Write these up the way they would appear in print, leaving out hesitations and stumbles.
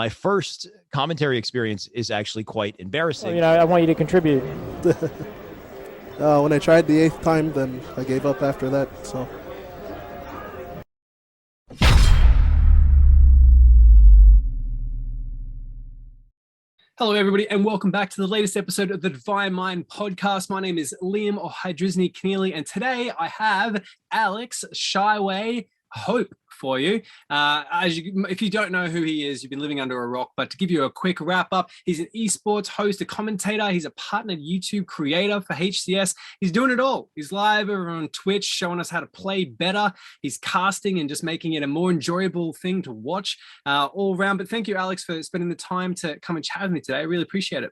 My first commentary experience is actually quite Well, embarrassing. I want you to contribute. When I tried the eighth time, then I gave up after that. So Hello, everybody, and welcome back to the latest episode of the Divine Mind podcast. My name is Liam or Hydrisney Keneally, and today I have Alex Shyway Hope for you. If you don't know who he is, you've been living under a rock. But to give you a quick wrap up, he's an esports host, a commentator. He's a partnered YouTube creator for HCS. He's doing it all. He's live over on Twitch, showing us how to play better. He's casting and just making it a more enjoyable thing to watch all around. But thank you, Alex, for spending the time to come and chat with me today. I really appreciate it.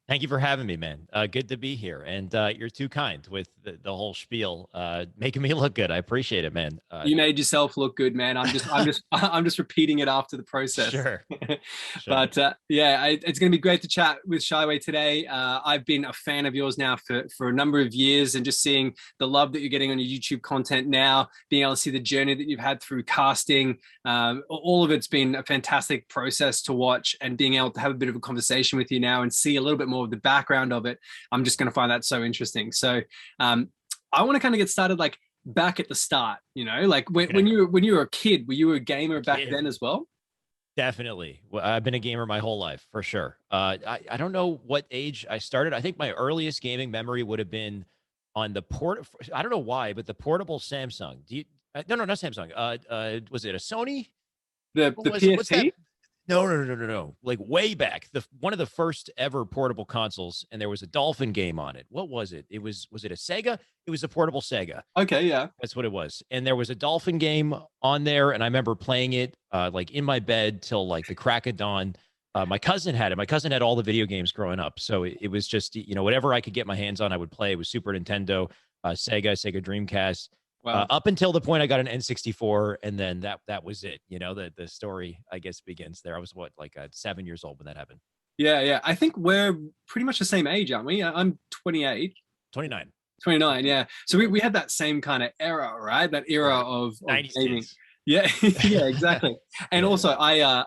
Thank you for having me, man. Good to be here. And you're too kind with the whole spiel, making me look good. I appreciate it, man. You made yourself look good, man. I'm just repeating it after the process. Sure. But it's going to be great to chat with Shyway today. I've been a fan of yours now for a number of years, and just seeing the love that you're getting on your YouTube content now, being able to see the journey that you've had through casting, all of it's been a fantastic process to watch, and being able to have a bit of a conversation with you now and see a little bit more of the background of it, I'm just going to find that so interesting. So I want to kind of get started like back at the start, like when you were a kid, were you a gamer back then as well? Definitely. Well, I've been a gamer my whole life, for sure. I don't know what age I started. I think my earliest gaming memory would have been on the I don't know why, but the portable Samsung. No, not Samsung. Was it a Sony? The PSP? No. Like way back, one of the first ever portable consoles, and there was a Dolphin game on it. What was it? Was it a Sega? It was a portable Sega. Okay, yeah. That's what it was. And there was a Dolphin game on there, and I remember playing it like in my bed till like the crack of dawn. My cousin had it. My cousin had all the video games growing up. So it was just, whatever I could get my hands on, I would play. It was Super Nintendo, Sega Dreamcast. Wow. Up until the point I got an N64, and then that was it. The story, I guess, begins there. I was 7 years old when that happened. Yeah. I think we're pretty much the same age, aren't we? I'm 28. 29. 29, yeah. So we had that same kind of era, right? That era of gaming. Kids. Yeah, yeah, exactly. And also, I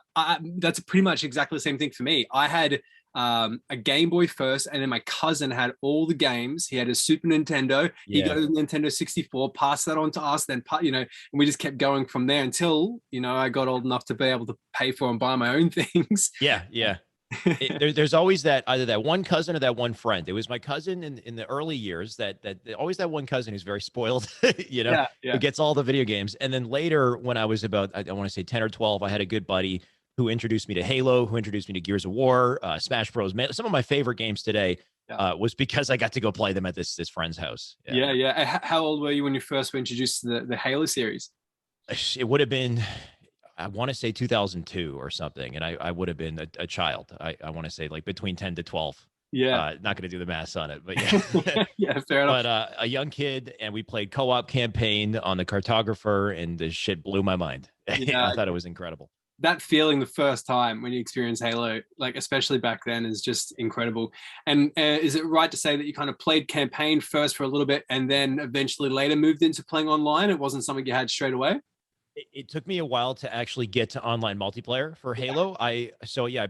that's pretty much exactly the same thing for me. I had a Game Boy first, and then my cousin had all the games. He had a Super Nintendo. He got a Nintendo 64, passed that on to us, then and we just kept going from there until I got old enough to be able to pay for and buy my own things. Yeah. There's always either that one cousin or that one friend. It was my cousin in the early years that always that one cousin who's very spoiled, who gets all the video games. And then later, when I was about, I want to say 10 or 12, I had a good buddy who introduced me to Halo, who introduced me to Gears of War, Smash Bros. Some of my favorite games today was because I got to go play them at this friend's house. Yeah. How old were you when you first were introduced to the Halo series? It would have been, I want to say 2002 or something, and I would have been a child. I want to say like between 10 to 12. Yeah. Not going to do the maths on it, but yeah. Yeah, fair enough. But a young kid, and we played co-op campaign on the Cartographer, and the shit blew my mind. Yeah. I thought it was incredible. That feeling the first time when you experience Halo, like especially back then, is just incredible. And is it right to say that you kind of played campaign first for a little bit, and then eventually later moved into playing online? It wasn't something you had straight away? It took me a while to actually get to online multiplayer for Halo. I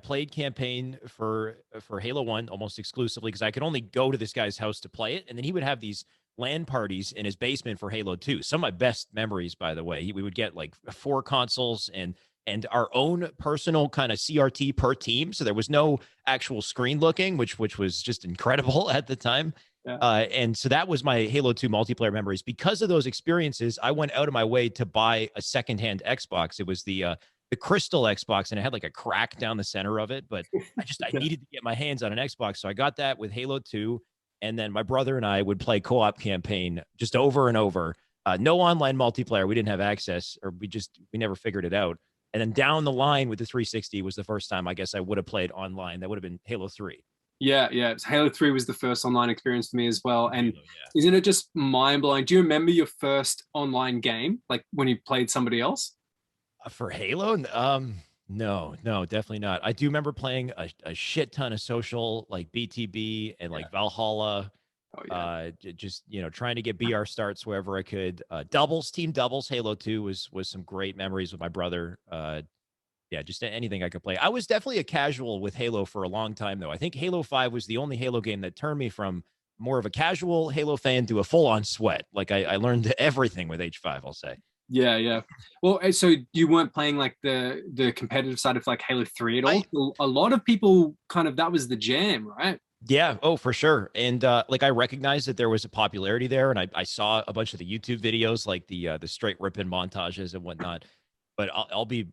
played campaign for Halo 1 almost exclusively because I could only go to this guy's house to play it, and then he would have these LAN parties in his basement for Halo 2. Some of my best memories, by the way. We would get like 4 consoles and our own personal kind of CRT per team, so there was no actual screen looking, which was just incredible at the time. Yeah. And so that was my Halo 2 multiplayer memories. Because of those experiences, I went out of my way to buy a secondhand Xbox. It was the Crystal Xbox, and it had like a crack down the center of it. But I needed to get my hands on an Xbox, so I got that with Halo 2. And then my brother and I would play co-op campaign just over and over. No online multiplayer. We didn't have access, or we never figured it out. And then down the line with the 360 was the first time I guess I would have played online. That would have been Halo 3. Yeah. Halo 3 was the first online experience for me as well. And isn't it just mind-blowing? Do you remember your first online game, like when you played somebody else? For Halo? No, definitely not. I do remember playing a shit ton of social, like BTB and like Valhalla. Oh, yeah. Just trying to get BR starts wherever I could. Team doubles, Halo 2 was some great memories with my brother. Yeah, just anything I could play. I was definitely a casual with Halo for a long time, though. I think Halo 5 was the only Halo game that turned me from more of a casual Halo fan to a full-on sweat. Like I learned everything with H5, I'll say. Yeah, yeah. Well, so you weren't playing like the competitive side of like Halo 3 at all? I So a lot of people kind of that was the jam, right? Yeah, oh, for sure. And like I recognized that there was a popularity there, and I saw a bunch of the YouTube videos, like the straight ripping montages and whatnot. But I'll be,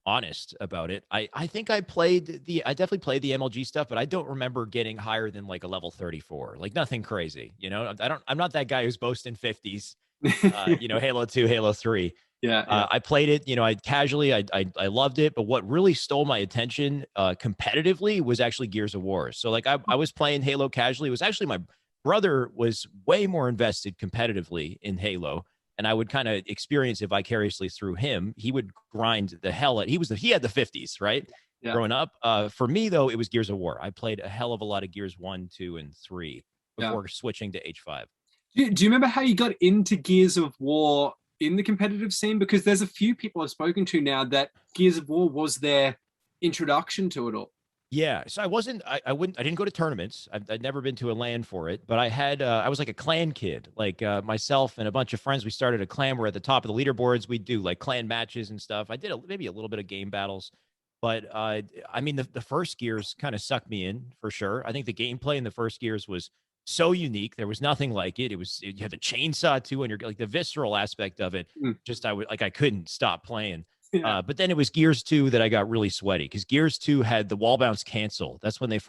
honest about it. I think I definitely played the MLG stuff, but I don't remember getting higher than like a level 34. Like nothing crazy. I'm not that guy who's boasting 50s. Halo 2, Halo 3. Yeah, yeah. I played it, I loved it, but what really stole my attention competitively was actually Gears of War. So like I was playing Halo casually. It was actually my brother was way more invested competitively in Halo, and I would kind of experience it vicariously through him. He would grind the hell out. He had the 50s, right? Yeah. Growing up. For me though, it was Gears of War. I played a hell of a lot of Gears 1, 2, and 3 before switching to H5. Do you remember how you got into Gears of War in the competitive scene? Because there's a few people I've spoken to now that Gears of War was their introduction to it all. Yeah, so I didn't go to tournaments. I'd never been to a LAN for it, but I was like a clan kid. Like myself and a bunch of friends, we started a clan. We're at the top of the leaderboards. We'd do like clan matches and stuff. I did maybe a little bit of game battles, but I mean, the first Gears kind of sucked me in for sure. I think the gameplay in the first Gears was so unique. There was nothing like it. You had the chainsaw too, and you're like the visceral aspect of it. I couldn't stop playing. Yeah. But then it was Gears 2 that I got really sweaty because Gears 2 had the wall bounce cancel. That's when they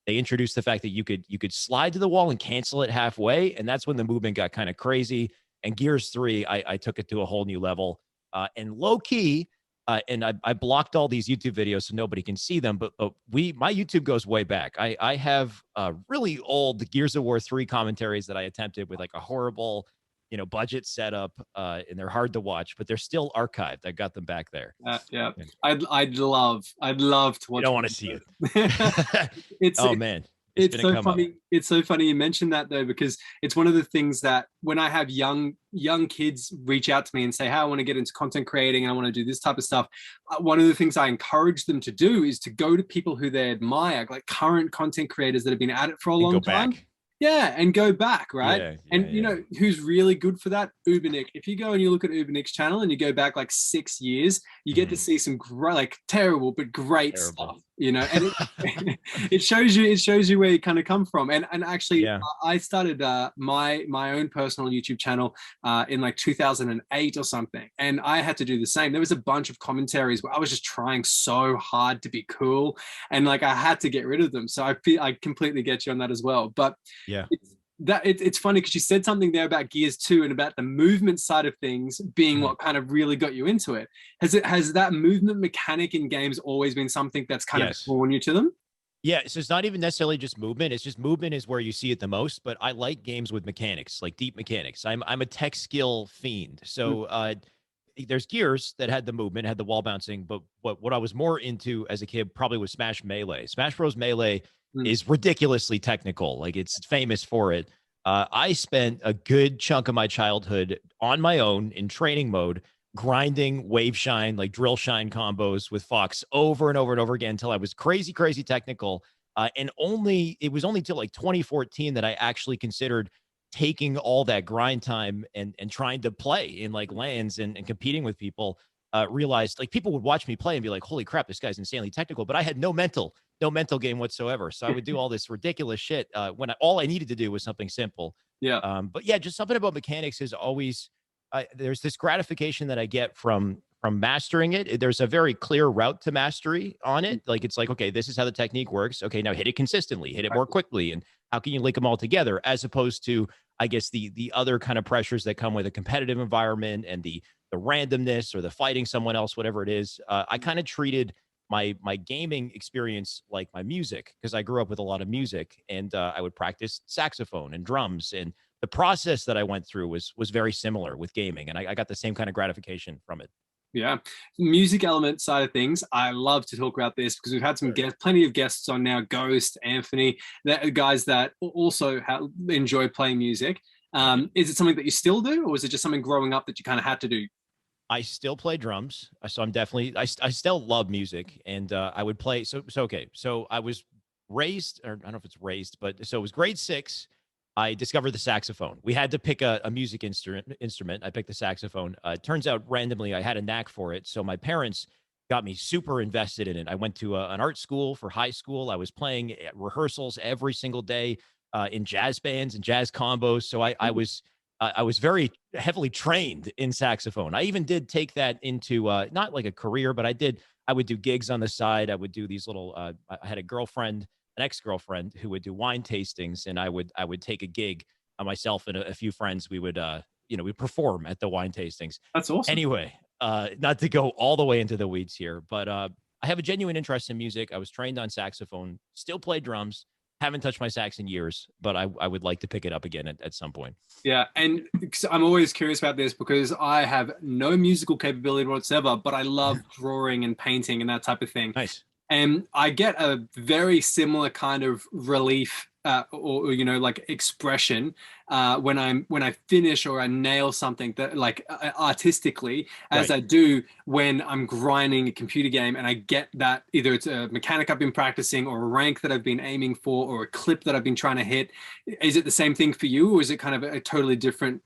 introduced the fact that you could slide to the wall and cancel it halfway, and that's when the movement got kind of crazy. And Gears 3, I took it to a whole new level. And low key, and I blocked all these YouTube videos so nobody can see them. But my YouTube goes way back. I have really old Gears of War 3 commentaries that I attempted with like a horrible budget setup, and they're hard to watch, but they're still archived. I got them back there. Yeah. I'd love to watch. You don't want to see it. Man. It's so funny. It's so funny you mentioned that though, because it's one of the things that when I have young kids reach out to me and say, "Hey, I want to get into content creating and I want to do this type of stuff," one of the things I encourage them to do is to go to people who they admire, like current content creators that have been at it for a long time. Yeah, and go back, right? You know who's really good for that? Ubernick. If you go and you look at Ubernick's channel and you go back like 6 years, you get to see some great, like terrible but great stuff. And it shows you where you kind of come from. And actually, I started my own personal YouTube channel in like 2008 or something, and I had to do the same. There was a bunch of commentaries where I was just trying so hard to be cool, and like I had to get rid of them. So I completely get you on that as well. But it's funny because you said something there about Gears 2 and about the movement side of things being what kind of really got you into it. Has that movement mechanic in games always been something that's kind of drawn you to them? Yeah, so it's not even necessarily just movement. It's just movement is where you see it the most. But I like games with mechanics, like deep mechanics. I'm a tech skill fiend. So there's Gears that had the movement, had the wall bouncing. But what I was more into as a kid probably was Smash Melee. Smash Bros. Melee is ridiculously technical. Like it's famous for it. I spent a good chunk of my childhood on my own in training mode, grinding wave shine, like drill shine combos with Fox over and over and over again until I was crazy technical. And it was only till like 2014 that I actually considered taking all that grind time and trying to play in like LANs and competing with people. Realized like people would watch me play and be like, holy crap, this guy's insanely technical, but I had no mental game whatsoever. So I would do all this ridiculous shit when all I needed to do was something simple. But yeah, just something about mechanics is always, there's this gratification that I get from mastering it. There's a very clear route to mastery on it. Like, it's like, okay, this is how the technique works. Okay, now hit it consistently, hit it more quickly. And how can you link them all together, as opposed to, I guess, the other kind of pressures that come with a competitive environment and the randomness or the fighting someone else, whatever it is. I kind of treated my gaming experience like my music, because I grew up with a lot of music, and I would practice saxophone and drums, and the process that I went through was very similar with gaming, and I got the same kind of gratification from it. Yeah, music element side of things, I love to talk about this because we've had plenty of guests on now. Ghost, Anthony, guys that also enjoy playing music. Is it something that you still do, or was it just something growing up that you kind of had to do? I still play drums, so I'm definitely I still love music, and I would play. Okay. So I was raised, or I don't know if it's raised, but so it was grade 6. I discovered the saxophone. We had to pick a music instrument. I picked the saxophone. It turns out randomly I had a knack for it, so my parents got me super invested in it. I went to an art school for high school. I was playing at rehearsals every single day in jazz bands and jazz combos. So I was very heavily trained in saxophone. I even did take that into not like a career, but I would do gigs on the side. I would do these little I had a girlfriend, an ex-girlfriend who would do wine tastings, and I would take a gig myself and a few friends. We would we'd perform at the wine tastings. That's awesome. Anyway, not to go all the way into the weeds here, but I have a genuine interest in music. I was trained on saxophone, still play drums. Haven't touched my sax in years, but I would like to pick it up again at some point. Yeah, and I'm always curious about this because I have no musical capability whatsoever, but I love drawing and painting and that type of thing. Nice. And I get a very similar kind of relief or like expression when I finish or I nail something that like artistically as Right. I do when I'm grinding a computer game and I get that either it's a mechanic I've been practicing or a rank that I've been aiming for or a clip that I've been trying to hit. Is it the same thing for you, or is it kind of a totally different?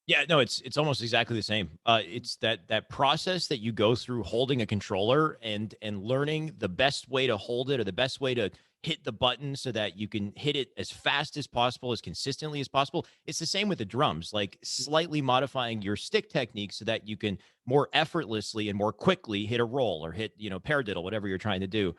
Yeah, no, it's almost exactly the same. It's that process that you go through holding a controller and learning the best way to hold it or the best way to hit the button so that you can hit it as fast as possible, as consistently as possible. It's the same with the drums, like slightly modifying your stick technique so that you can more effortlessly and more quickly hit a roll or hit, paradiddle, whatever you're trying to do.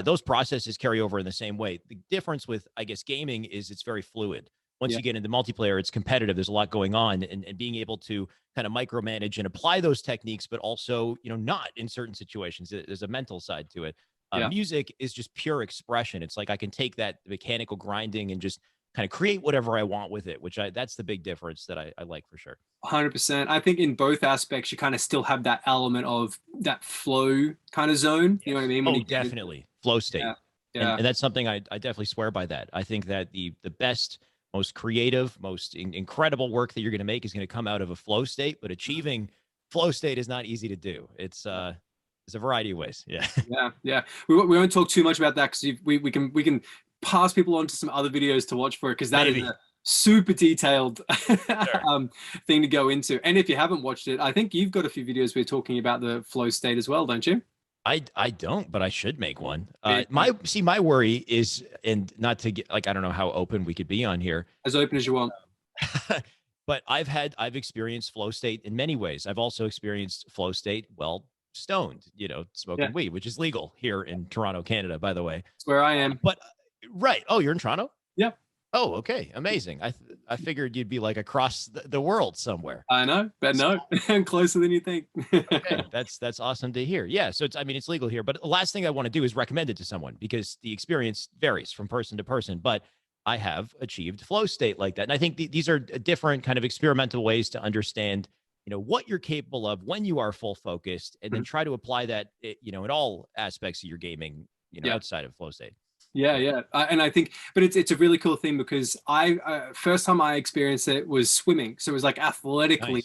Those processes carry over in the same way. The difference with, I guess, gaming is it's very fluid. Once Yeah. you get into multiplayer, it's competitive. There's a lot going on, and being able to kind of micromanage and apply those techniques, but also, not in certain situations. There's a mental side to it. Yeah. Music is just pure expression. It's like I can take that mechanical grinding and just kind of create whatever I want with it, that's the big difference that I like for sure. 100%. I think in both aspects, you kind of still have that element of that flow kind of zone. You know what I Yes. mean? When Oh, you get into definitely. Flow state. yeah, And, yeah, and that's something I definitely swear by that. I think that the best, most creative, most incredible work that you're going to make is going to come out of a flow state, but achieving flow state is not easy to do. It's a variety of ways. Yeah. yeah, yeah. We won't talk too much about that because we can pass people on to some other videos to watch for it because that is Maybe. a super detailed Sure. thing to go into. And if you haven't watched it, I think you've got a few videos where you're talking about the flow state as well, don't you? I don't, but I should make one. Yeah, My worry is, and not to get like, I don't know how open we could be on here, as open as you want. but I've experienced flow state in many ways. I've also experienced flow state, well, stoned, Yeah, smoking weed, which is legal here in Toronto, Canada, by the way. that's where I am. But right. Oh, you're in Toronto? Yep. Oh, okay. Amazing. I figured you'd be like across the world somewhere. I know, but no, I'm closer than you think. Okay, that's awesome to hear. Yeah, so it's legal here, but the last thing I want to do is recommend it to someone because the experience varies from person to person, but I have achieved flow state like that. And I think these are different kind of experimental ways to understand, what you're capable of when you are full focused and then try to apply that, in all aspects of your gaming, Yeah. outside of flow state. Yeah, yeah, and I think, but it's a really cool thing because I first time I experienced it was swimming, so it was like athletically,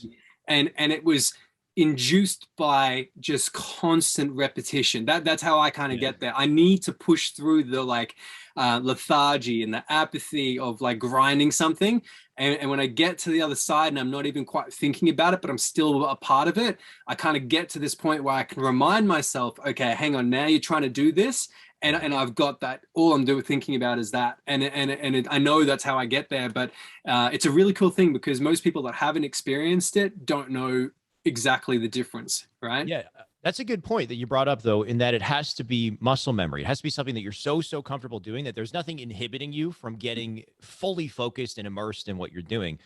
Nice. and it was induced by just constant repetition. That's how I kind of Yeah. get there. I need to push through the like lethargy and the apathy of like grinding something, and when I get to the other side and I'm not even quite thinking about it, but I'm still a part of it, I kind of get to this point where I can remind myself, okay, hang on, now you're trying to do this. And I've got that. All I'm doing thinking about is that, I know that's how I get there. But it's a really cool thing because most people that haven't experienced it don't know exactly the difference, right? Yeah, that's a good point that you brought up, though, in that it has to be muscle memory. It has to be something that you're so comfortable doing that there's nothing inhibiting you from getting fully focused and immersed in what you're doing.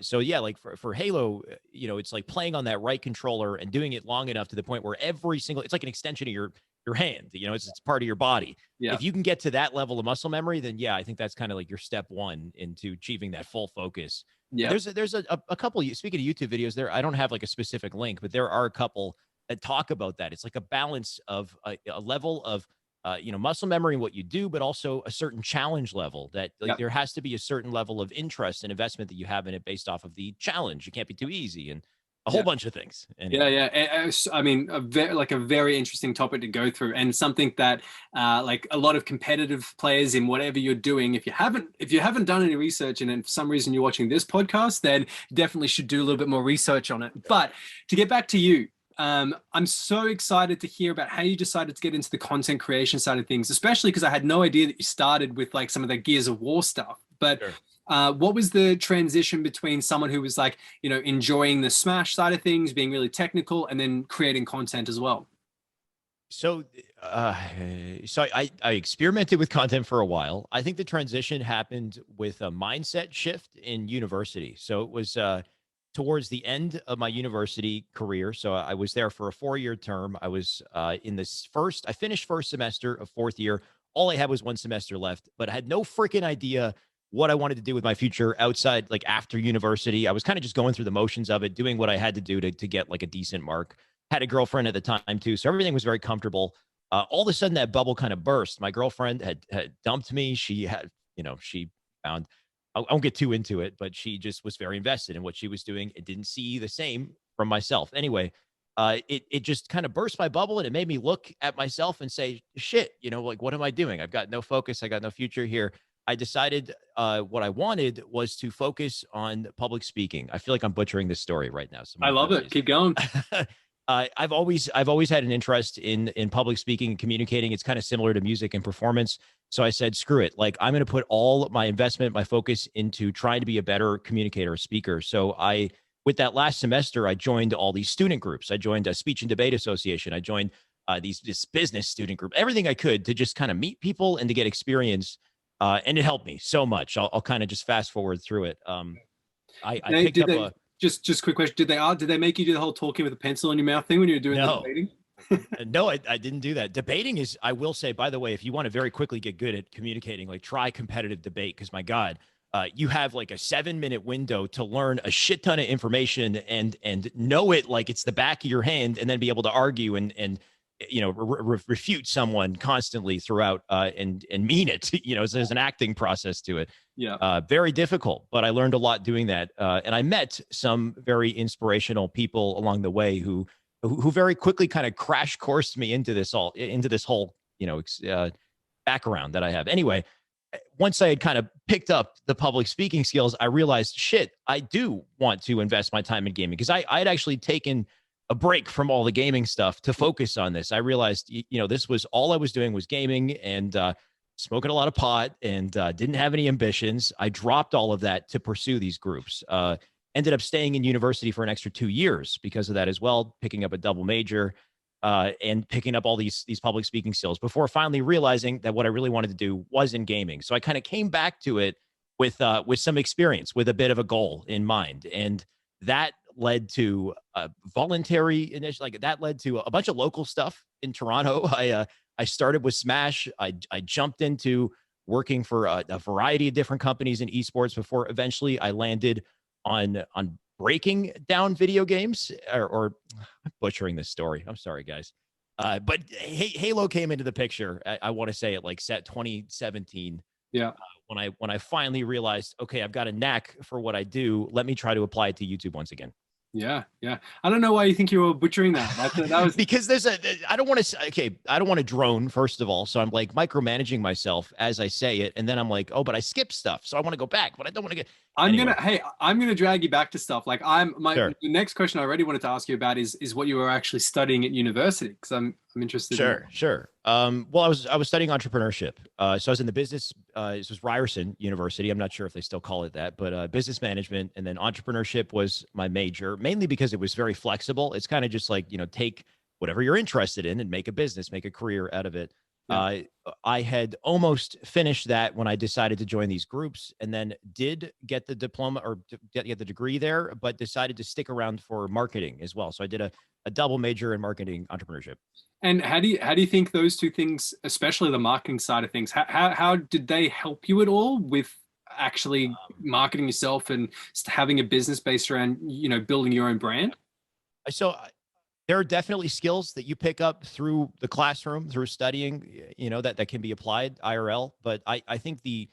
So yeah, like for Halo, it's like playing on that right controller and doing it long enough to the point where it's like an extension of your hand. It's part of your body. Yeah, If you can get to that level of muscle memory, then yeah, I think that's kind of like your step one into achieving that full focus. yeah, There's a couple. Speaking of YouTube videos, there I don't have like a specific link, but there are a couple that talk about that. It's like a balance of a level of muscle memory in what you do, but also a certain challenge level that like yeah. there has to be a certain level of interest and investment that you have in it based off of the challenge. You can't be too easy. And a whole bunch of things. Yeah, Anyway. yeah. I mean, a very interesting topic to go through, and something that, like a lot of competitive players in whatever you're doing, if you haven't done any research, and for some reason you're watching this podcast, then definitely should do a little bit more research on it. But to get back to you, I'm so excited to hear about how you decided to get into the content creation side of things, especially because I had no idea that you started with like some of the Gears of War stuff. But Sure. what was the transition between someone who was like, enjoying the Smash side of things, being really technical, and then creating content as well? So, I experimented with content for a while. I think the transition happened with a mindset shift in university. So it was towards the end of my university career. So I was there for a 4-year term. I was I finished first semester of fourth year. All I had was one semester left, but I had no freaking idea what I wanted to do with my future outside, like after university. I was kind of just going through the motions of it, doing what I had to do to get like a decent mark. Had a girlfriend at the time too, so everything was very comfortable. All of a sudden, that bubble kind of burst. My girlfriend had dumped me. She had, she found. I won't get too into it, but she just was very invested in what she was doing. It didn't see the same from myself. Anyway, it just kind of burst my bubble, and it made me look at myself and say, "Shit, like what am I doing? I've got no focus. I got no future here." I decided what I wanted was to focus on public speaking. I feel like I'm butchering this story right now. So I love it. Keep going. I've always had an interest in public speaking and communicating. It's kind of similar to music and performance. So I said, screw it. Like, I'm going to put all my investment, my focus into trying to be a better communicator, speaker. So with that last semester, I joined all these student groups. I joined a speech and debate association. I joined this business student group, everything I could to just kind of meet people and to get experience. And it helped me so much. I'll kind of just fast forward through it. I picked up a just quick question. Did they make you do the whole talking with a pencil in your mouth thing when you were doing the debating? No, I didn't do that. Debating is, I will say, by the way, if you want to very quickly get good at communicating, like try competitive debate, because my God, you have like a 7-minute window to learn a shit ton of information and know it like it's the back of your hand, and then be able to argue and refute someone constantly throughout and mean it. So there's an acting process to it. Yeah. Very difficult, but I learned a lot doing that. And I met some very inspirational people along the way who very quickly kind of crash coursed me into this whole, background that I have. Anyway, once I had kind of picked up the public speaking skills, I realized, shit, I do want to invest my time in gaming, because I had actually taken a break from all the gaming stuff to focus on this. I realized, this was all I was doing was gaming and smoking a lot of pot, and didn't have any ambitions. I dropped all of that to pursue these groups. Ended up staying in university for an extra 2 years because of that as well, picking up a double major and picking up all these public speaking skills before finally realizing that what I really wanted to do was in gaming. So I kind of came back to it with some experience, with a bit of a goal in mind, and that led to voluntary initiative. Like, that led to a bunch of local stuff in Toronto. I started with Smash. I jumped into working for a variety of different companies in esports before eventually I landed on breaking down video games, or I'm butchering this story. I'm sorry, guys. But Halo came into the picture. I want to say it like set 2017. Yeah. When I finally realized, okay, I've got a knack for what I do. Let me try to apply it to YouTube once again. Yeah, yeah. I don't know why you think you were butchering that. That was because I don't want to drone, first of all. So I'm like micromanaging myself as I say it. And then I'm like, oh, but I skipped stuff. So I want to go back, but I don't want to get. I'm gonna drag you back to stuff. Like Sure. The next question I already wanted to ask you about is what you were actually studying at university, because I'm interested. Sure. Well, I was studying entrepreneurship. So I was in the business. This was Ryerson University. I'm not sure if they still call it that, but business management, and then entrepreneurship was my major, mainly because it was very flexible. It's kind of just like, take whatever you're interested in and make a business, make a career out of it. Yeah. I had almost finished that when I decided to join these groups, and then did get the diploma or get the degree there, but decided to stick around for marketing as well. So I did a double major in marketing entrepreneurship. And how do you think those two things, especially the marketing side of things, how did they help you at all with actually marketing yourself and having a business based around, building your own brand? So there are definitely skills that you pick up through the classroom, through studying, that can be applied IRL. But I think the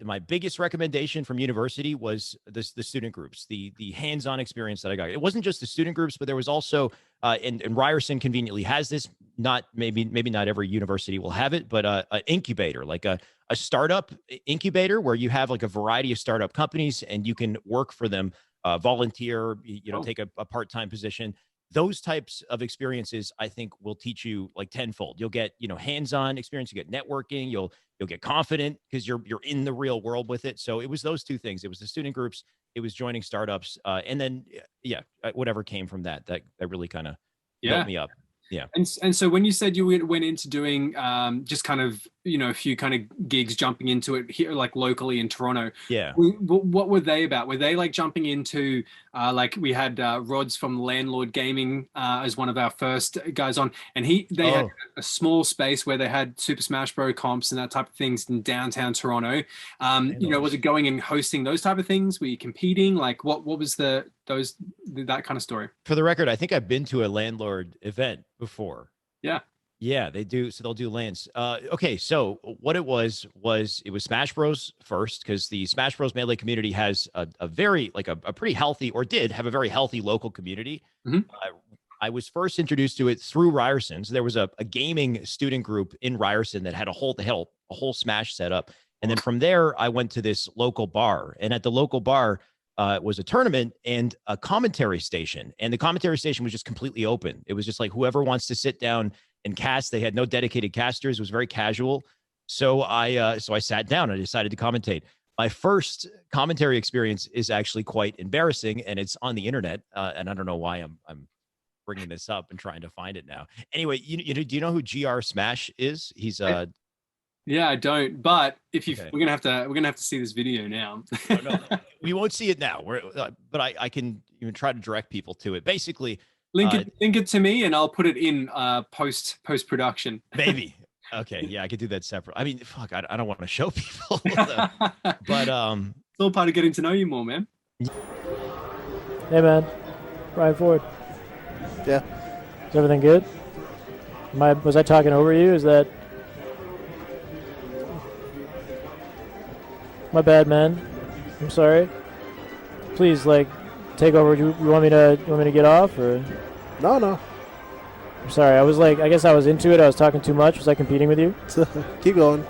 my biggest recommendation from university was the student groups, the hands-on experience that I got. It wasn't just the student groups, but there was also, and Ryerson conveniently has this, not maybe not every university will have it, but an incubator, like a startup incubator where you have like a variety of startup companies and you can work for them, volunteer, take a part-time position. Those types of experiences, I think, will teach you like tenfold. You'll get, hands-on experience, you get networking, you'll get confident because you're in the real world with it. So it was those two things. It was the student groups, it was joining startups, and then whatever came from that really kind of built me up. Yeah. And so when you said you went into doing just kind of, a few kind of gigs, jumping into it here, like locally in Toronto. Yeah. What were they about? Were they like jumping into, like we had Rods from Landlord Gaming as one of our first guys on, and they had a small space where they had Super Smash Bros. Comps and that type of things in downtown Toronto. Was it going and hosting those type of things? Were you competing? Like what was that kind of story? For the record, I think I've been to a Landlord event before. Yeah, they do. So they'll do lands. Okay, so what it was Smash Bros. First, because the Smash Bros. Melee community has a very, like a pretty healthy, or did have a very healthy local community. Mm-hmm. I was first introduced to it through Ryerson. So there was a gaming student group in Ryerson that had a whole Smash setup. And then from there, I went to this local bar. And at the local bar, was a tournament and a commentary station. And the commentary station was just completely open. It was just like whoever wants to sit down and cast. They had no dedicated casters. It was very casual. So I sat down and I decided to commentate. My first commentary experience is actually quite embarrassing, and it's on the internet. And I don't know why I'm bringing this up and trying to find it now. Anyway, do you know who GR Smash is? He's Yeah, I don't. But we're gonna have to see this video now. No, we won't see it now. But I can even try to direct people to it. Basically, link it to me, and I'll put it in post production. Maybe. Okay, yeah, I could do that separate. I mean, fuck, I don't want to show people, but it's all part of getting to know you more, man. Hey, man, Ryan Ford. Yeah. Is everything good? Was I talking over you? Is that? My bad, man. I'm sorry. Please, take over. You want me to get off, or? No. I'm sorry. I guess I was into it. I was talking too much. Was I competing with you? Keep going.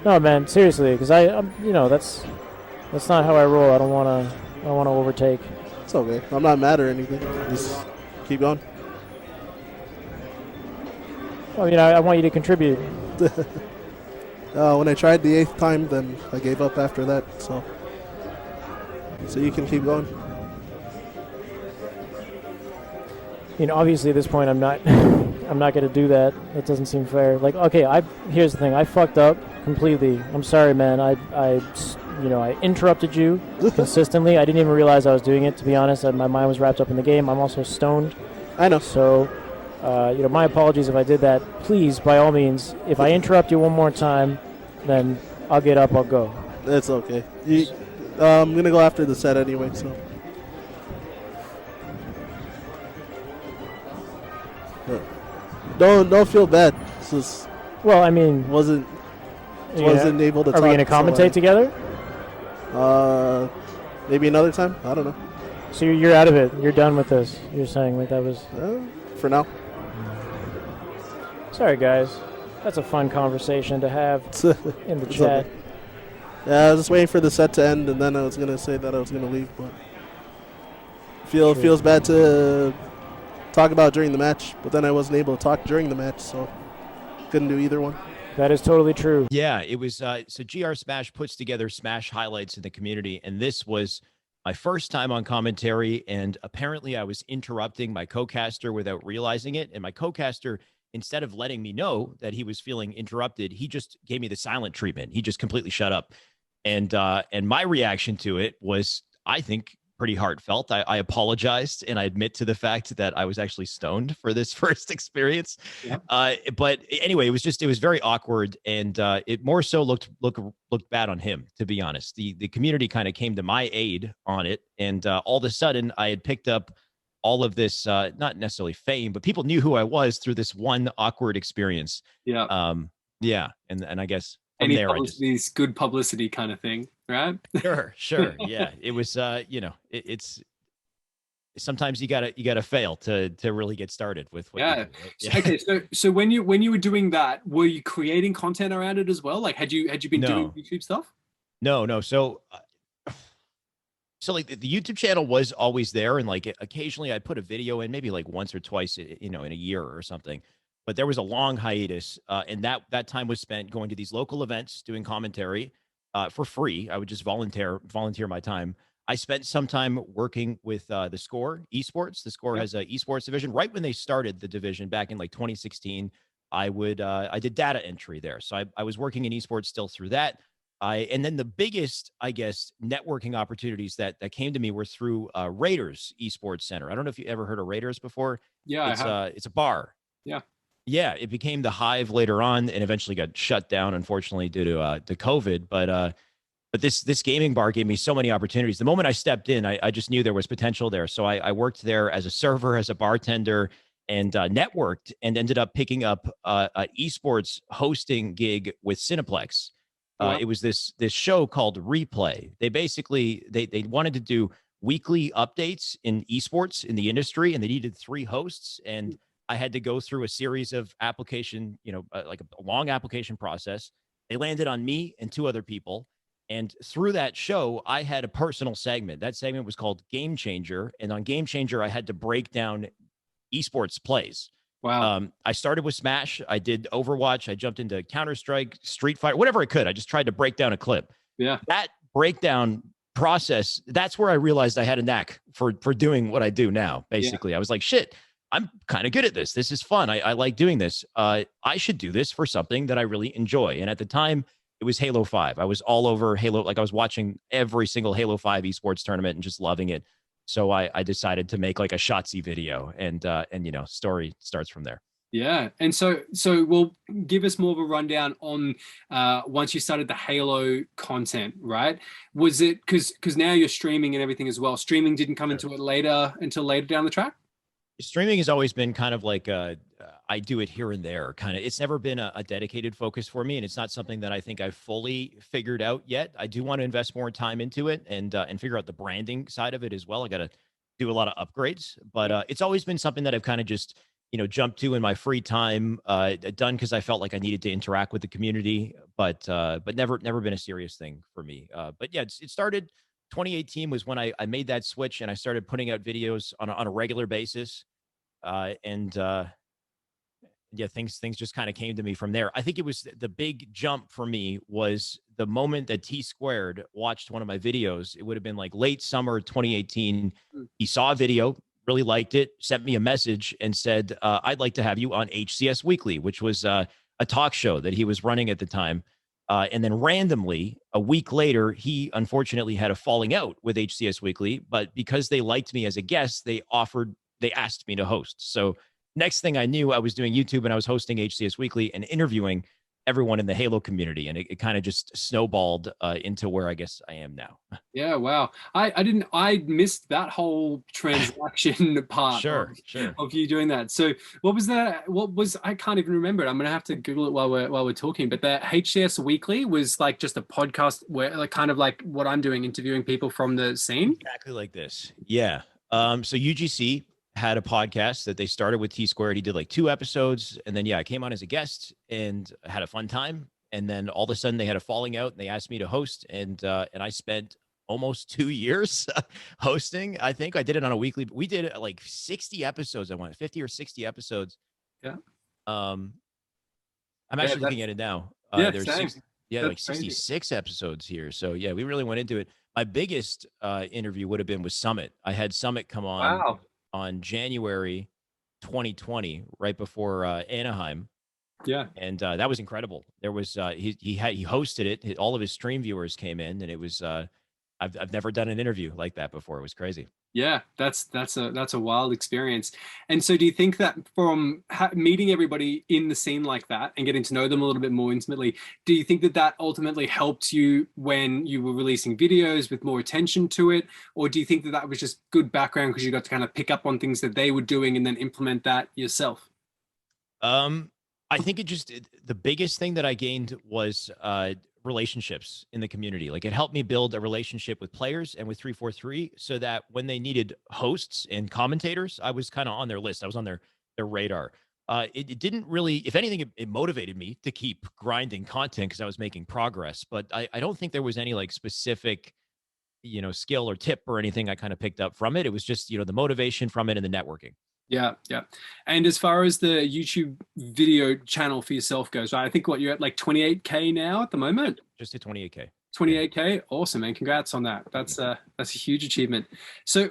No, man. Seriously, because that's not how I roll. I don't want to overtake. It's okay. I'm not mad or anything. Just keep going. Well, I want you to contribute. When I tried the 8th time, then I gave up after that. So you can keep going. Obviously at this point, I'm not going to do that. That doesn't seem fair. Here's the thing. I fucked up completely. I'm sorry, man. I interrupted you consistently. I didn't even realize I was doing it. To be honest, my mind was wrapped up in the game. I'm also stoned. I know. So. My apologies if I did that. Please, by all means, if I interrupt you one more time, then I'll get up, I'll go. It's okay. I'm going to go after the set anyway, so. Don't feel bad. Well, I mean... Wasn't able to talk. Are we going to commentate together? Maybe another time? I don't know. So you're out of it. You're done with this. You're saying that was... For now. Sorry, guys. That's a fun conversation to have in the chat. Okay. Yeah, I was just waiting for the set to end, and then I was going to say that I was going to leave, but feels bad to talk about during the match, but then I wasn't able to talk during the match, so couldn't do either one. That is totally true. Yeah, it was so GR Smash puts together Smash highlights in the community, and this was my first time on commentary, and apparently I was interrupting my co-caster without realizing it. And my co-caster, instead of letting me know that he was feeling interrupted, he just gave me the silent treatment. He just completely shut up. And my reaction to it was, I think, pretty heartfelt. I apologized, and I admit to the fact that I was actually stoned for this first experience. Yeah. But anyway, it was very awkward, and it more so looked bad on him, to be honest. The community kind of came to my aid on it, and all of a sudden I had picked up all of this, not necessarily fame, but people knew who I was through this one awkward experience. Yeah. Yeah. And I guess. from Any there, publicity is good publicity kind of thing, right? sure. Yeah. It was, it's sometimes you gotta fail to really get started with what you Yeah. do. Right? Yeah. Okay. So when you were doing that, were you creating content around it as well? Like, had you been doing No, YouTube stuff? no. So like the YouTube channel was always there, and like occasionally I'd put a video in, maybe like once or twice, in a year or something. But there was a long hiatus, and that time was spent going to these local events, doing commentary, for free. I would just volunteer my time. I spent some time working with the Score Esports. The Score Yeah. has a esports division. Right when they started the division back in like 2016, I did data entry there. So I was working in esports still through that. And then the biggest, I guess, networking opportunities that came to me were through Raiders Esports Center. I don't know if you ever heard of Raiders before. Yeah, I have. It's a bar. Yeah. Yeah, it became the Hive later on, and eventually got shut down, unfortunately, due to COVID. But this gaming bar gave me so many opportunities. The moment I stepped in, I just knew there was potential there. So I worked there as a server, as a bartender, and networked, and ended up picking up an esports hosting gig with Cineplex. Wow. It was this show called Replay. They basically they wanted to do weekly updates in esports in the industry, and they needed 3 hosts. And I had to go through a series of application, like a long application process. They landed on me and 2 other people. And through that show, I had a personal segment. That segment was called Game Changer. And on Game Changer, I had to break down esports plays. Wow. I started with Smash. I did Overwatch. I jumped into Counter-Strike, Street Fighter, whatever I could. I just tried to break down a clip. Yeah. That breakdown process, that's where I realized I had a knack for doing what I do now, basically. I was like, shit, I'm kind of good at this. This is fun. I like doing this. I should do this for something that I really enjoy. And at the time, it was Halo 5. I was all over Halo. Like I was watching every single Halo 5 esports tournament and just loving it. So I decided to make like a Shotzi video, and story starts from there. Yeah. And so we'll give us more of a rundown on once you started the Halo content, right? Was it because now you're streaming and everything as well? Streaming didn't come into it until later down the track? Streaming has always been kind of like I do it here and there, kind of. It's never been a dedicated focus for me, and it's not something that I think I've fully figured out yet. I do want to invest more time into it and figure out the branding side of it as well. I got to do a lot of upgrades, but it's always been something that I've kind of just jumped to in my free time, done because I felt like I needed to interact with the community, but never been a serious thing for me. But yeah, it started. 2018 was when I made that switch, and I started putting out videos on a regular basis. Yeah, things just kind of came to me from there. I think it was the big jump for me was the moment that T Squared watched one of my videos. It would have been like late summer 2018. He saw a video, really liked it, sent me a message and said, I'd like to have you on HCS Weekly, which was a talk show that he was running at the time. And then randomly, a week later, he unfortunately had a falling out with HCS Weekly. But because they liked me as a guest, they asked me to host. So next thing I knew, I was doing YouTube and I was hosting HCS Weekly and interviewing everyone in the Halo community. And it kind of just snowballed into where I guess I am now. Yeah, wow. I missed that whole transaction part Sure. of you doing that. So I can't even remember it. I'm gonna have to Google it while we're talking. But the HCS Weekly was like just a podcast where like kind of like what I'm doing, interviewing people from the scene. Exactly like this. Yeah. So UGC had a podcast that they started with T Squared. He did like 2 episodes, and then I came on as a guest and had a fun time. And then all of a sudden they had a falling out, and they asked me to host, and I spent almost 2 years hosting. I think I did it on a weekly. We did like 60 episodes. I want 50 or 60 episodes. Yeah. I'm actually looking at it now. There's same. like 66 episodes here. So yeah, we really went into it. My biggest interview would have been with Summit. I had Summit come on on January 2020, right before Anaheim. Yeah. And that was incredible. There was he hosted it. All of his stream viewers came in, and it was I've never done an interview like that before. It was crazy. Yeah, that's a wild experience. And so do you think that from meeting everybody in the scene like that and getting to know them a little bit more intimately, do you think that ultimately helped you when you were releasing videos with more attention to it? Or do you think that was just good background because you got to kind of pick up on things that they were doing and then implement that yourself? I think the biggest thing that I gained was relationships in the community. Like it helped me build a relationship with players and with 343 so that when they needed hosts and commentators, I was kind of on their list. I was on their radar. It didn't really, if anything, it motivated me to keep grinding content because I was making progress. But I don't think there was any like specific, skill or tip or anything I kind of picked up from it. It was just, the motivation from it and the networking. Yeah, yeah. And as far as the YouTube video channel for yourself goes, right? I think you're at like 28K now at the moment. Just at 28K. 28K, yeah. Awesome, man! Congrats on that. That's a huge achievement. So,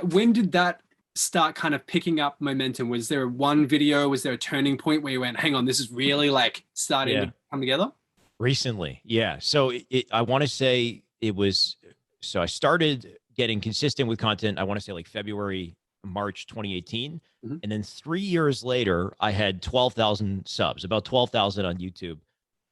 when did that start kind of picking up momentum? Was there one video? Was there a turning point where you went, "Hang on, this is really like starting to come together"? Recently, yeah. So I want to say it was. So I started getting consistent with content. I want to say like February, March 2018. Mm-hmm. And then 3 years later, I had 12,000 subs, about 12,000 on YouTube.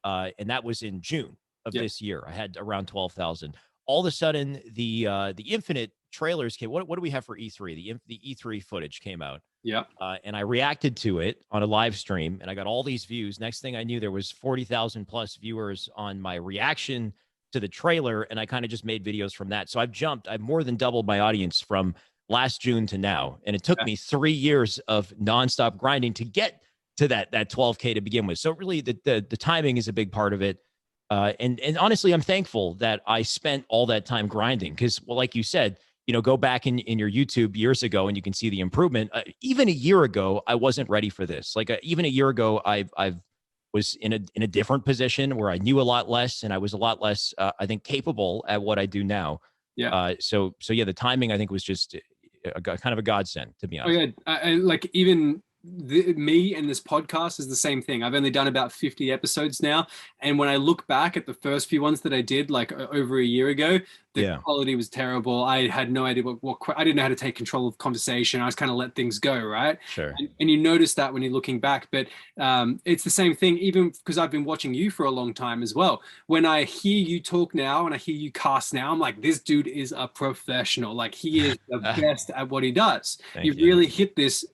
And that was in June of this year. I had around 12,000. All of a sudden, the Infinite trailers came. What do we have for E3? The E3 footage came out. Yeah. And I reacted to it on a live stream and I got all these views. Next thing I knew, there was 40,000 plus viewers on my reaction to the trailer. And I kind of just made videos from that. So I've more than doubled my audience from last June to now. And it took me 3 years of nonstop grinding to get to that 12K to begin with. So really the timing is a big part of it. And honestly, I'm thankful that I spent all that time grinding because, well, like you said, go back in your YouTube years ago and you can see the improvement. Even a year ago, I wasn't ready for this. Like even a year ago, I was in a different position where I knew a lot less and I was a lot less, I think, capable at what I do now. Yeah. So yeah, the timing I think was just kind of a godsend, to be honest. Oh yeah, like even me and this podcast is the same thing. I've only done about 50 episodes now, and when I look back at the first few ones that I did like over a year ago, the quality was terrible. I had no idea what I didn't know how to take control of conversation. I was kind of let things go, right? Sure. And you notice that when you're looking back, but it's the same thing, even because I've been watching you for a long time as well. When I hear you talk now and I hear you cast now, I'm like, this dude is a professional. Like he is the best at what he does. You've really hit this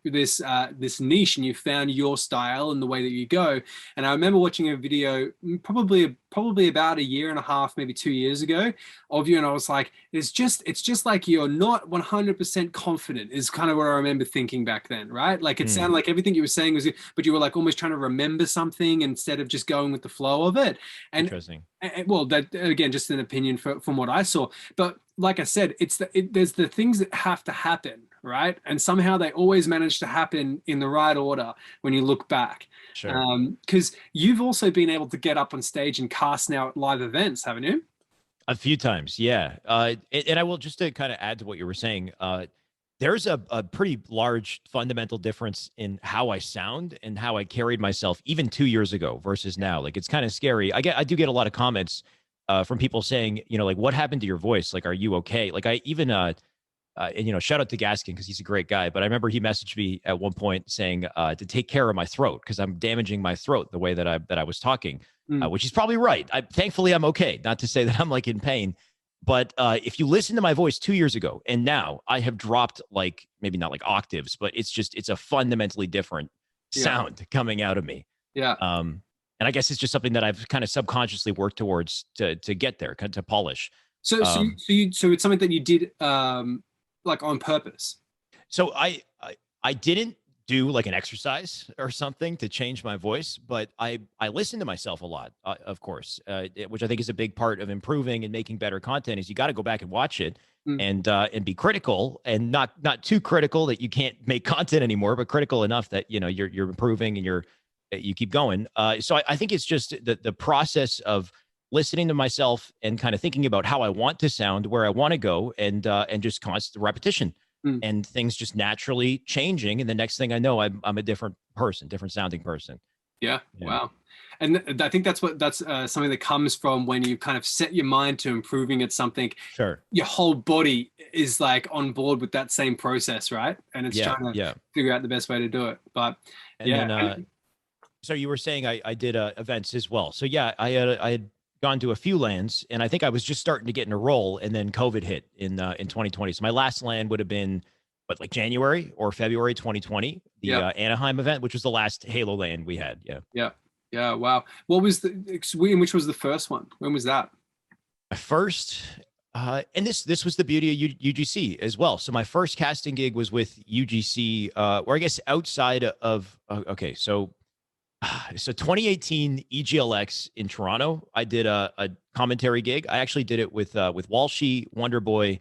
niche and you found your style and the way that you go. And I remember watching a video probably about a year and a half, maybe 2 years ago of you. And I was like, it's just like you're not 100% confident is kind of what I remember thinking back then, right? Like it sounded like everything you were saying was, but you were like almost trying to remember something instead of just going with the flow of it. And, interesting. And well, that again, just an opinion from what I saw. But like I said, there's the things that have to happen, right? And somehow they always manage to happen in the right order when you look back. Sure. Because you've also been able to get up on stage and cast now at live events, haven't you? A few times, yeah. And I will, just to kind of add to what you were saying, there's a pretty large fundamental difference in how I sound and how I carried myself even 2 years ago versus now. Like it's kind of scary. I do get a lot of comments from people saying, like, what happened to your voice? Like, are you okay? Like I even, and, shout out to Gaskin because he's a great guy. But I remember he messaged me at one point saying to take care of my throat because I'm damaging my throat the way that I was talking, which is probably right. Thankfully, I'm okay. Not to say that I'm like in pain. But if you listen to my voice 2 years ago and now, I have dropped like, maybe not like octaves, but it's a fundamentally different sound coming out of me. Yeah. And I guess it's just something that I've kind of subconsciously worked towards to get there, to polish. So it's something that you did like on purpose. So I didn't do like an exercise or something to change my voice, but I listen to myself a lot, of course, which I think is a big part of improving and making better content. Is you got to go back and watch it and be critical, and not too critical that you can't make content anymore, but critical enough that you're improving and you keep going. So I think it's just the process of listening to myself and kind of thinking about how I want to sound, where I want to go, and just constant repetition. And things just naturally changing. And the next thing I know, I'm a different person, different sounding person. Yeah. Wow. And I think that's something that comes from when you kind of set your mind to improving at something. Sure. Your whole body is like on board with that same process, right? And it's trying to figure out the best way to do it. But so you were saying I did events as well. So yeah, I had gone to a few lands, and I think I was just starting to get in a roll, and then COVID hit in 2020. So my last land would have been but like January or February 2020, the Yeah. Anaheim event, which was the last Halo LAN we had. Yeah. Yeah. Yeah. Wow. What was which was the first one? When was that? My first, and this was the beauty of UGC as well. So my first casting gig was with UGC, or I guess outside of, okay, so 2018 EGLX in Toronto, I did a commentary gig. I actually did it with Walshy, Wonderboy,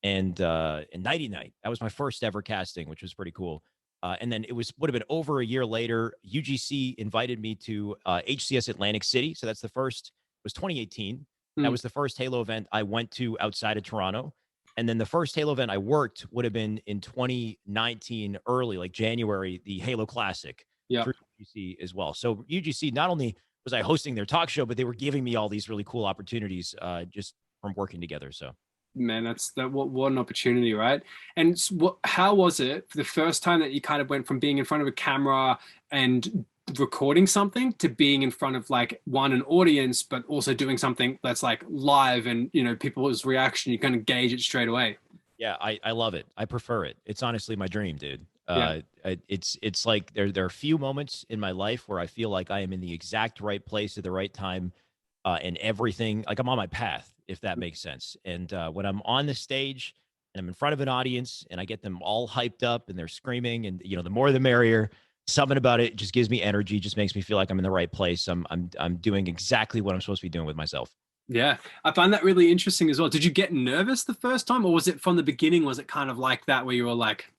and Nighty Night. That was my first ever casting, which was pretty cool. And then would have been over a year later. UGC invited me to HCS Atlantic City. So that's the first. It was 2018. That was the first Halo event I went to outside of Toronto. And then the first Halo event I worked would have been in 2019, early, like January, the Halo Classic through UGC as well. So UGC, not only was I hosting their talk show, but they were giving me all these really cool opportunities just from working together. So, man, what an opportunity, right? And how was it for the first time that you kind of went from being in front of a camera and recording something to being in front of like an audience, but also doing something that's like live and, you know, people's reaction, you kind of gauge it straight away? Yeah, I love it. I prefer it. It's honestly my dream, dude. Yeah. It's like there are a few moments in my life where I feel like I am in the exact right place at the right time, and everything, like I'm on my path, if that makes sense. And when I'm on the stage and I'm in front of an audience and I get them all hyped up and they're screaming, and you know, the more the merrier. Something about it just gives me energy, just makes me feel like I'm in the right place. I'm doing exactly what I'm supposed to be doing with myself. Yeah, I find that really interesting as well. Did you get nervous the first time, or was it from the beginning? Was it kind of like that where you were like,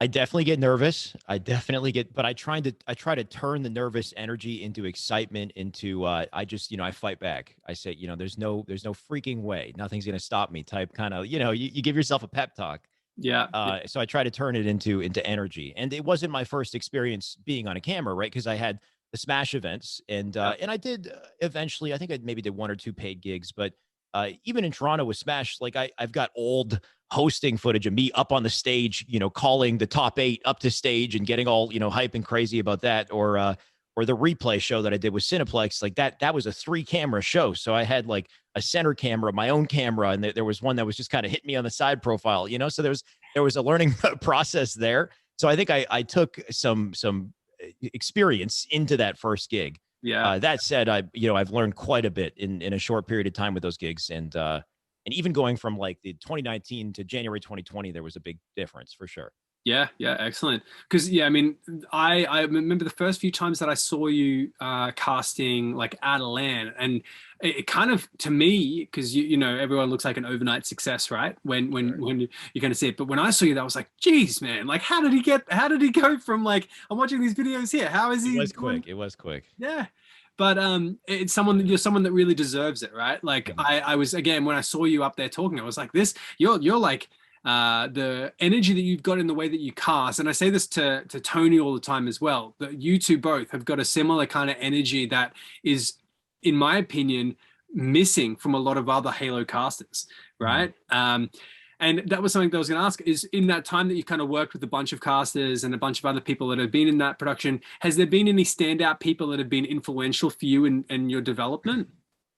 I definitely get nervous. I definitely get, but I try to turn the nervous energy into excitement, into I just, you know, I fight back. I say, you know, there's no freaking way. Nothing's going to stop me type kind of, you know, you give yourself a pep talk. yeah, So I try to turn it into energy. And it wasn't my first experience being on a camera, right? Because I had the Smash events, and I did eventually. I think I maybe did 1 or 2 paid gigs, but even in Toronto with Smash, like I've got old hosting footage of me up on the stage, you know, calling the top 8 up to stage and getting all, you know, hype and crazy about that, or the replay show that I did with Cineplex, like that was a 3-camera show. So I had like a center camera, my own camera, and there was one that was just kind of hitting me on the side profile, you know. So there was a learning process there. So I think I took some experience into that first gig. yeah. That said, I've learned quite a bit in a short period of time with those gigs, and even going from like the 2019 to January 2020, there was a big difference for sure. Yeah, yeah, excellent. Because I mean, I remember the first few times that I saw you casting like at a LAN, and it kind of, to me, because you know everyone looks like an overnight success, right? When you kind of see it, but when I saw you, that was like, geez, man, like how did he go from like, I'm watching these videos here, how is he? It was quick. Yeah. But it's you're someone that really deserves it, right? Like I was, again, when I saw you up there talking, I was like, you're like the energy that you've got in the way that you cast. And I say this to Tony all the time as well, that you two both have got a similar kind of energy that is, in my opinion, missing from a lot of other Halo casters, right? And that was something that I was going to ask, is in that time that you kind of worked with a bunch of casters and a bunch of other people that have been in that production, has there been any standout people that have been influential for you in your development?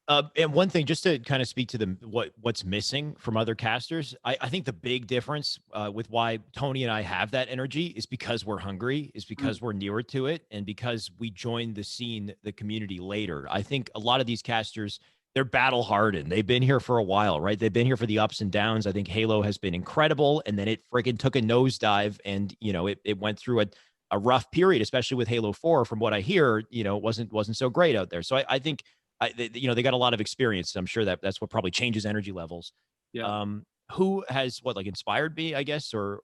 And one thing, just to kind of speak to what's missing from other casters, I think the big difference with why Tony and I have that energy is because we're hungry, is because we're nearer to it, and because we joined the scene, the community later. I think a lot of these casters, they're battle hardened. They've been here for a while, right? They've been here for the ups and downs. I think Halo has been incredible, and then it friggin' took a nosedive, and you know it went through a rough period, especially with Halo 4. From what I hear, you know, it wasn't so great out there. So I think they got a lot of experience. I'm sure that's what probably changes energy levels. Yeah. Who has like inspired me, I guess, or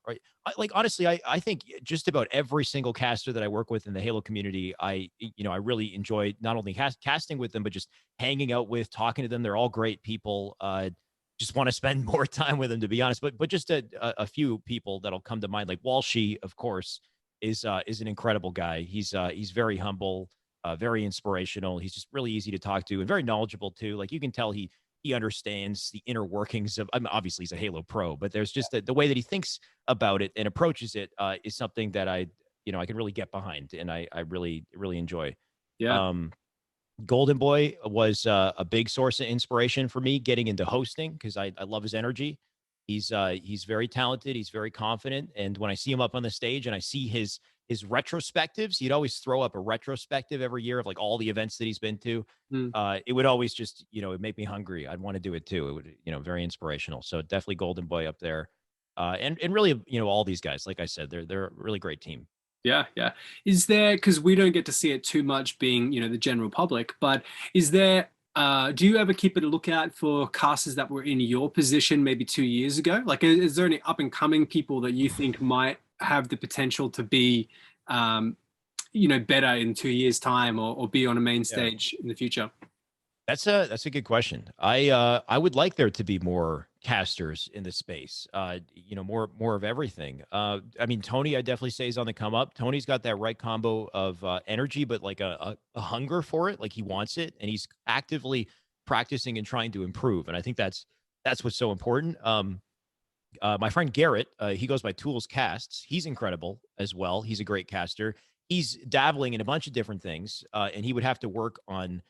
like, honestly, I think just about every single caster that I work with in the Halo community, I really enjoy not only casting with them, but just hanging out with, talking to them. They're all great people. Just want to spend more time with them, to be honest. But just a few people that'll come to mind, like Walshy, of course, is an incredible guy. He's very humble, very inspirational. He's just really easy to talk to and very knowledgeable too. Like you can tell he understands the inner workings of, I mean, obviously he's a Halo pro, but there's just the way that he thinks about it and approaches it is something that I can really get behind, and I really enjoy. Yeah. Golden Boy was a big source of inspiration for me getting into hosting, because I love his energy. He's very talented. He's very confident. And when I see him up on the stage and I see his retrospectives, he'd always throw up a retrospective every year of like all the events that he's been to. It would always just, it'd make me hungry. I'd want to do it too. It would, very inspirational. So definitely Golden Boy up there. And really, all these guys, like I said, they're a really great team. Yeah, yeah. Is there, because we don't get to see it too much being, the general public, but is there, do you ever keep a lookout for casters that were in your position maybe 2 years ago? Like, is there any up and coming people that you think might have the potential to be, better in 2 years' time or be on a main stage in the future? That's a good question. I would like there to be more casters in the space. More of everything. I mean, Tony, I definitely say is on the come up. Tony's got that right combo of energy, but like a hunger for it. Like he wants it, and he's actively practicing and trying to improve. And I think that's what's so important. My friend Garrett, he goes by Tools Casts. He's incredible as well. He's a great caster. He's dabbling in a bunch of different things, and he would have to work on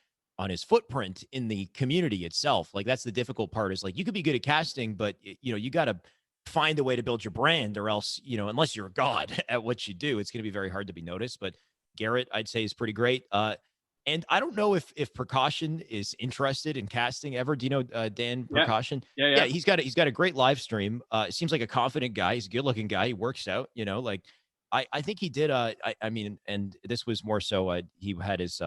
his footprint in the community itself. Like that's the difficult part, is like you could be good at casting, but you got to find a way to build your brand, or else, unless you're a god at what you do, it's going to be very hard to be noticed. But Garrett, I'd say, is pretty great. And I don't know if Precaution is interested in casting ever. Do you know Dan Precaution? Yeah. He's got a great live stream. Seems like a confident guy. He's a good looking guy. He works out, like I think he did. I mean, and this was more so. He had his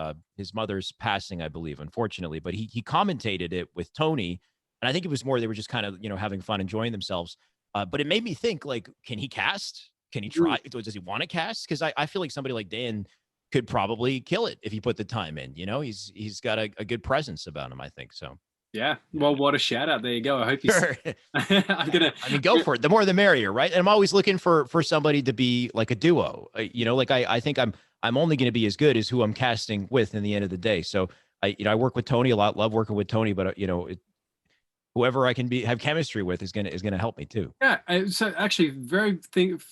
mother's passing, I believe, unfortunately. But he commentated it with Tony, and I think it was more they were just kind of having fun, enjoying themselves. But it made me think, like, can he cast? Can he try? Does he want to cast? Because I feel like somebody like Dan could probably kill it if he put the time in. He's got a good presence about him, I think so. Yeah. Well, what a shout out. There you go. I hope you go for it. The more the merrier, right? And I'm always looking for somebody to be like a duo. Like I think I'm only going to be as good as who I'm casting with in the end of the day. So I work with Tony a lot, love working with Tony, but whoever I can have chemistry with is going to help me too. Yeah. So actually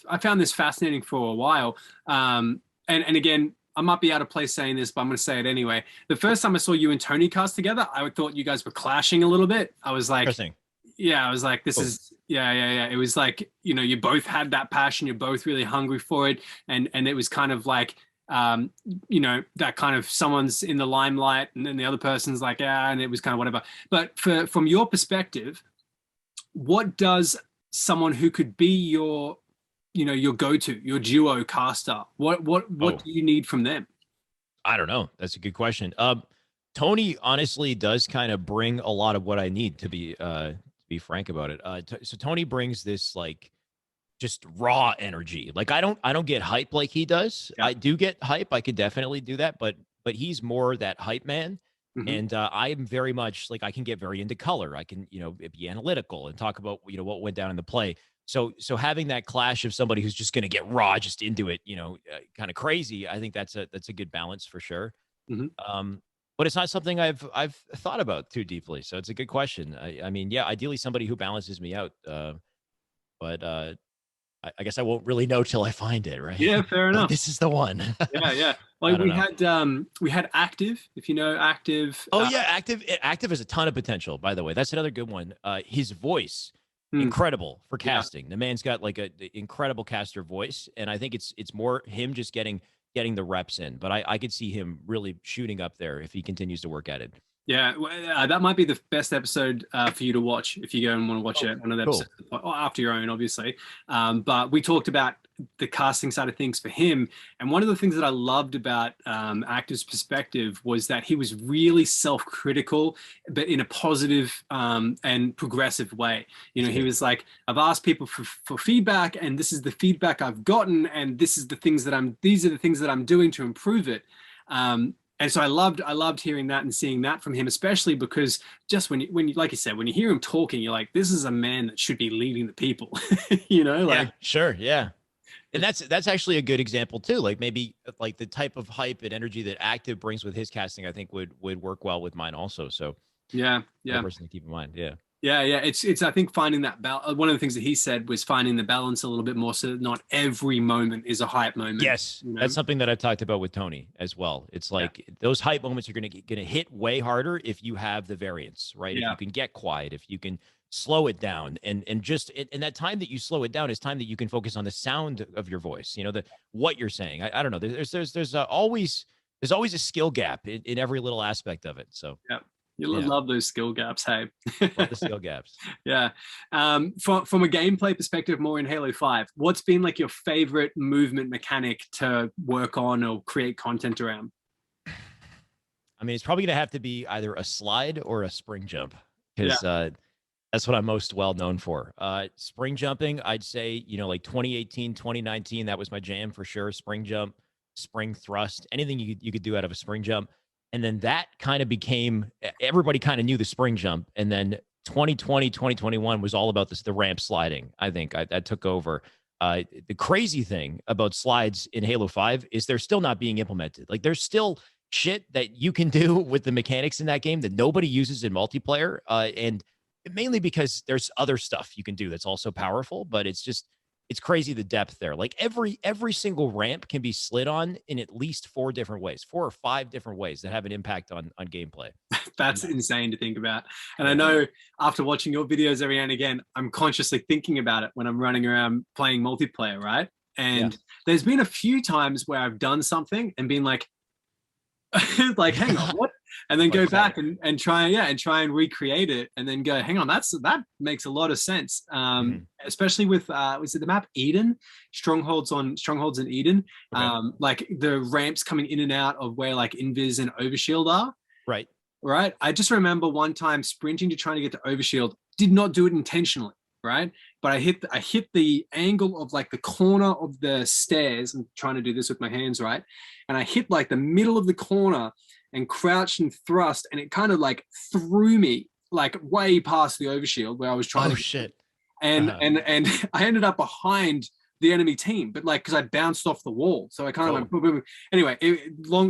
I found this fascinating for a while. And again, I might be out of place saying this, but I'm going to say it anyway. The first time I saw you and Tony cast together, I thought you guys were clashing a little bit. I was like, yeah, I was like, this is, yeah. It was like, you both had that passion. You're both really hungry for it. And it was kind of like, that kind of someone's in the limelight and then the other person's like, and it was kind of whatever. But from your perspective, what does someone who could be your go-to, your duo caster, what do you need from them? I don't know. That's a good question. Tony honestly does kind of bring a lot of what I need, to be frank about it. So Tony brings this like just raw energy. Like I don't get hype like he does. Yeah. I do get hype. I could definitely do that, but he's more that hype man. Mm-hmm. And I am very much like, I can get very into color. I can, be analytical and talk about, what went down in the play. So having that clash of somebody who's just going to get raw, just into it, kind of crazy, I think that's a good balance for sure. Mm-hmm. But it's not something I've thought about too deeply. So it's a good question. I mean, yeah, ideally somebody who balances me out. But I guess I won't really know till I find it, right? Yeah, fair enough. This is the one. Yeah. Like we had Active, if you know Active. Oh yeah, Active has a ton of potential, by the way. That's another good one. His voice. Incredible for casting. The man's got like an incredible caster voice, and I think it's more him just getting the reps in. But I could see him really shooting up there if he continues to work at it. Yeah, that might be the best episode for you to watch if you go and want to watch it. One of the episodes, after your own, obviously. But we talked about the casting side of things for him, and one of the things that I loved about Active's perspective was that he was really self-critical, but in a positive and progressive way. He was like, I've asked people for feedback, and this is the feedback I've gotten, and these are the things that I'm doing to improve it. And so I loved hearing that and seeing that from him, especially because just when you, like you said, when you hear him talking, you're like, this is a man that should be leading the people, Yeah, sure. Yeah. And that's actually a good example too. Like maybe like the type of hype and energy that Active brings with his casting, I think would work well with mine also. So yeah. Person to keep in mind. Yeah. Yeah. It's I think finding that balance. One of the things that he said was finding the balance a little bit more, so that not every moment is a hype moment. Yes, that's something that I've talked about with Tony as well. It's like those hype moments are gonna hit way harder if you have the variance, right? Yeah. If you can get quiet, if you can slow it down, and just and that time that you slow it down is time that you can focus on the sound of your voice, what you're saying. I don't know, there's always a skill gap in every little aspect of it. So yeah, you love those skill gaps. Hey, love the skill gaps. Yeah. From a gameplay perspective, more in Halo 5, what's been like your favorite movement mechanic to work on or create content around? I mean, it's probably gonna have to be either a slide or a spring jump, because that's what I'm most well known for. Spring jumping, I'd say, like 2018, 2019, that was my jam for sure. Spring jump, spring thrust, anything you could do out of a spring jump. And then that kind of became, everybody kind of knew the spring jump. And then 2020, 2021 was all about the ramp sliding. I think I took over. The crazy thing about slides in Halo 5 is they're still not being implemented. Like, there's still shit that you can do with the mechanics in that game that nobody uses in multiplayer. And mainly because there's other stuff you can do that's also powerful, but it's crazy the depth there. Like, every single ramp can be slid on in at least 4 or 5 different ways that have an impact on gameplay. That's insane to think about. And I know after watching your videos every now and again, I'm consciously thinking about it when I'm running around playing multiplayer, right? And there's been a few times where I've done something and been like, like, hang on, what? And then go back and try and recreate it, and then go, hang on, that makes a lot of sense. Especially with was it the map Eden, strongholds in Eden, like the ramps coming in and out of where like Invis and Overshield are. Right. I just remember one time sprinting to trying to get to Overshield, did not do it intentionally. Right. But I hit the angle of like the corner of the stairs. I'm trying to do this with my hands, right? And I hit like the middle of the corner and crouched and thrust, and it kind of like threw me like way past the overshield where I was trying shit. And I ended up behind the enemy team, but like, because I bounced off the wall, so I kind of went boom, boom, boom. Anyway,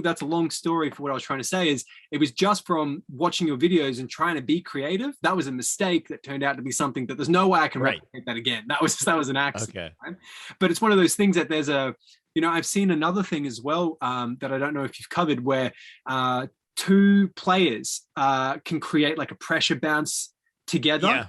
that's a long story for what I was trying to say. Is it was just from watching your videos and trying to be creative. That was a mistake that turned out to be something that there's no way I can replicate that again. That was an accident. Right? But it's one of those things that there's a, I've seen another thing as well that I don't know if you've covered, where 2 players can create like a pressure bounce together. Yeah.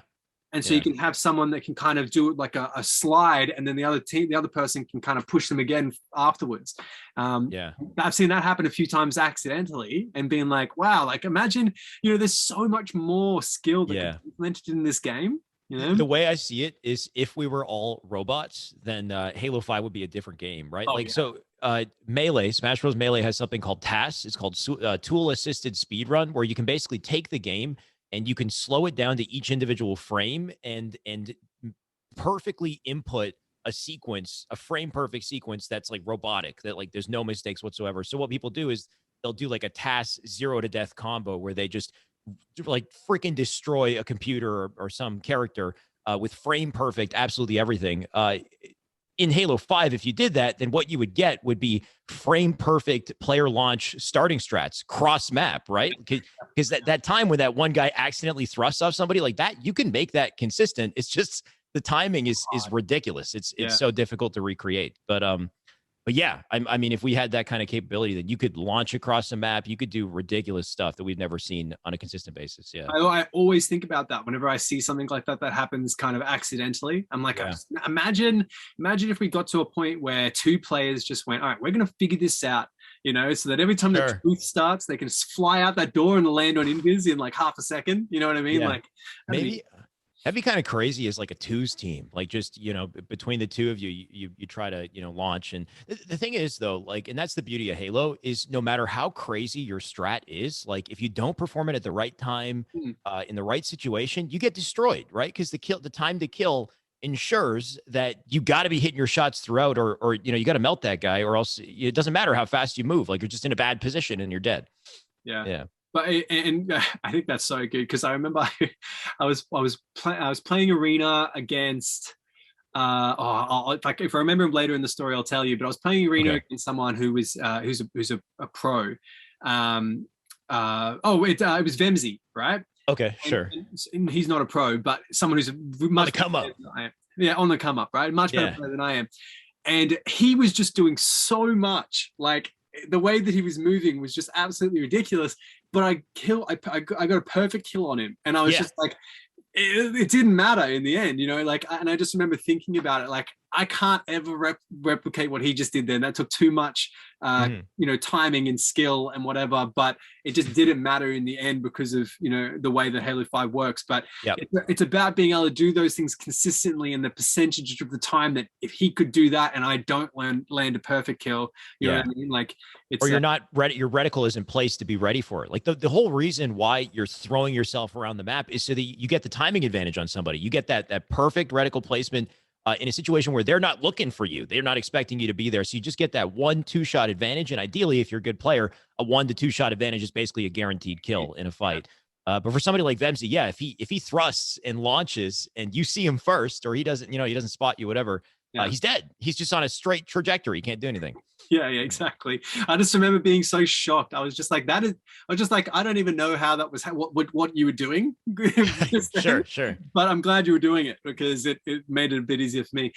And so you can have someone that can kind of do it like a slide, and then the other person can kind of push them again afterwards. I've seen that happen a few times accidentally, and being like, wow, like imagine, there's so much more skill that can be implemented in this game. The way I see it is, if we were all robots, then Halo 5 would be a different game, right? So Melee, Smash Bros. Melee has something called TAS. It's called Tool Assisted Speedrun, where you can basically take the game and you can slow it down to each individual frame and perfectly input a sequence, a frame perfect sequence that's like robotic, that like there's no mistakes whatsoever. So what people do is they'll do like a TAS 0 to death combo, where they just like freaking destroy a computer or some character with frame perfect absolutely everything. In Halo 5, if you did that, then what you would get would be frame perfect player launch starting strats cross map, right? Because that time when that one guy accidentally thrusts off somebody like that, you can make that consistent. It's just the timing is ridiculous. It's so difficult to recreate. But yeah, I mean, if we had that kind of capability, then you could launch across a map. You could do ridiculous stuff that we've never seen on a consistent basis. Yeah, I always think about that whenever I see something like that happens kind of accidentally. I'm like, imagine if we got to a point where 2 players just went, all right, we're going to figure this out, so that every time the truth starts, they can fly out that door and land on Invis in like half a second. You know what I mean? Like, maybe. That'd be kind of crazy as like a 2s team, like just, between the 2 of you, you try to, launch. And the thing is though, like, and that's the beauty of Halo, is no matter how crazy your strat is, like if you don't perform it at the right time, in the right situation, you get destroyed, right? Because the time to kill ensures that you got to be hitting your shots throughout, or you got to melt that guy, or else it doesn't matter how fast you move. Like, you're just in a bad position and you're dead. Yeah. But I think that's so good, because I remember I was playing arena against if I remember him later in the story, I'll tell you. But I was playing arena against someone who was who's a pro. It was Vemzy, right? Okay, sure. And he's not a pro, but someone who's much come up. On the come up, right? Much better player than I am. And he was just doing so much, like the way that he was moving was just absolutely ridiculous. But I got a perfect kill on him, and I was just like, it didn't matter in the end, like, and I just remember thinking about it, like, I can't ever replicate what he just did there. That took too much, timing and skill and whatever, but it just didn't matter in the end because of, the way that Halo 5 works. But it's about being able to do those things consistently, and the percentage of the time that if he could do that and I don't land a perfect kill, you know what I mean? Like, it's, or you're not ready, your reticle isn't placed to be ready for it. Like the whole reason why you're throwing yourself around the map is so that you get the timing advantage on somebody. You get that perfect reticle placement in a situation where they're not looking for you. They're not expecting you to be there. So you just get that 1-2 shot advantage. And ideally, if you're a good player, a 1 to 2 shot advantage is basically a guaranteed kill in a fight. But for somebody like Vemsy, if he thrusts and launches and you see him first, or he doesn't, he doesn't spot you, whatever, he's dead. He's just on a straight trajectory. He can't do anything. Yeah, exactly. I just remember being so shocked. I was just like, I don't even know how that was, what you were doing. Sure. But I'm glad you were doing it, because it made it a bit easier for me.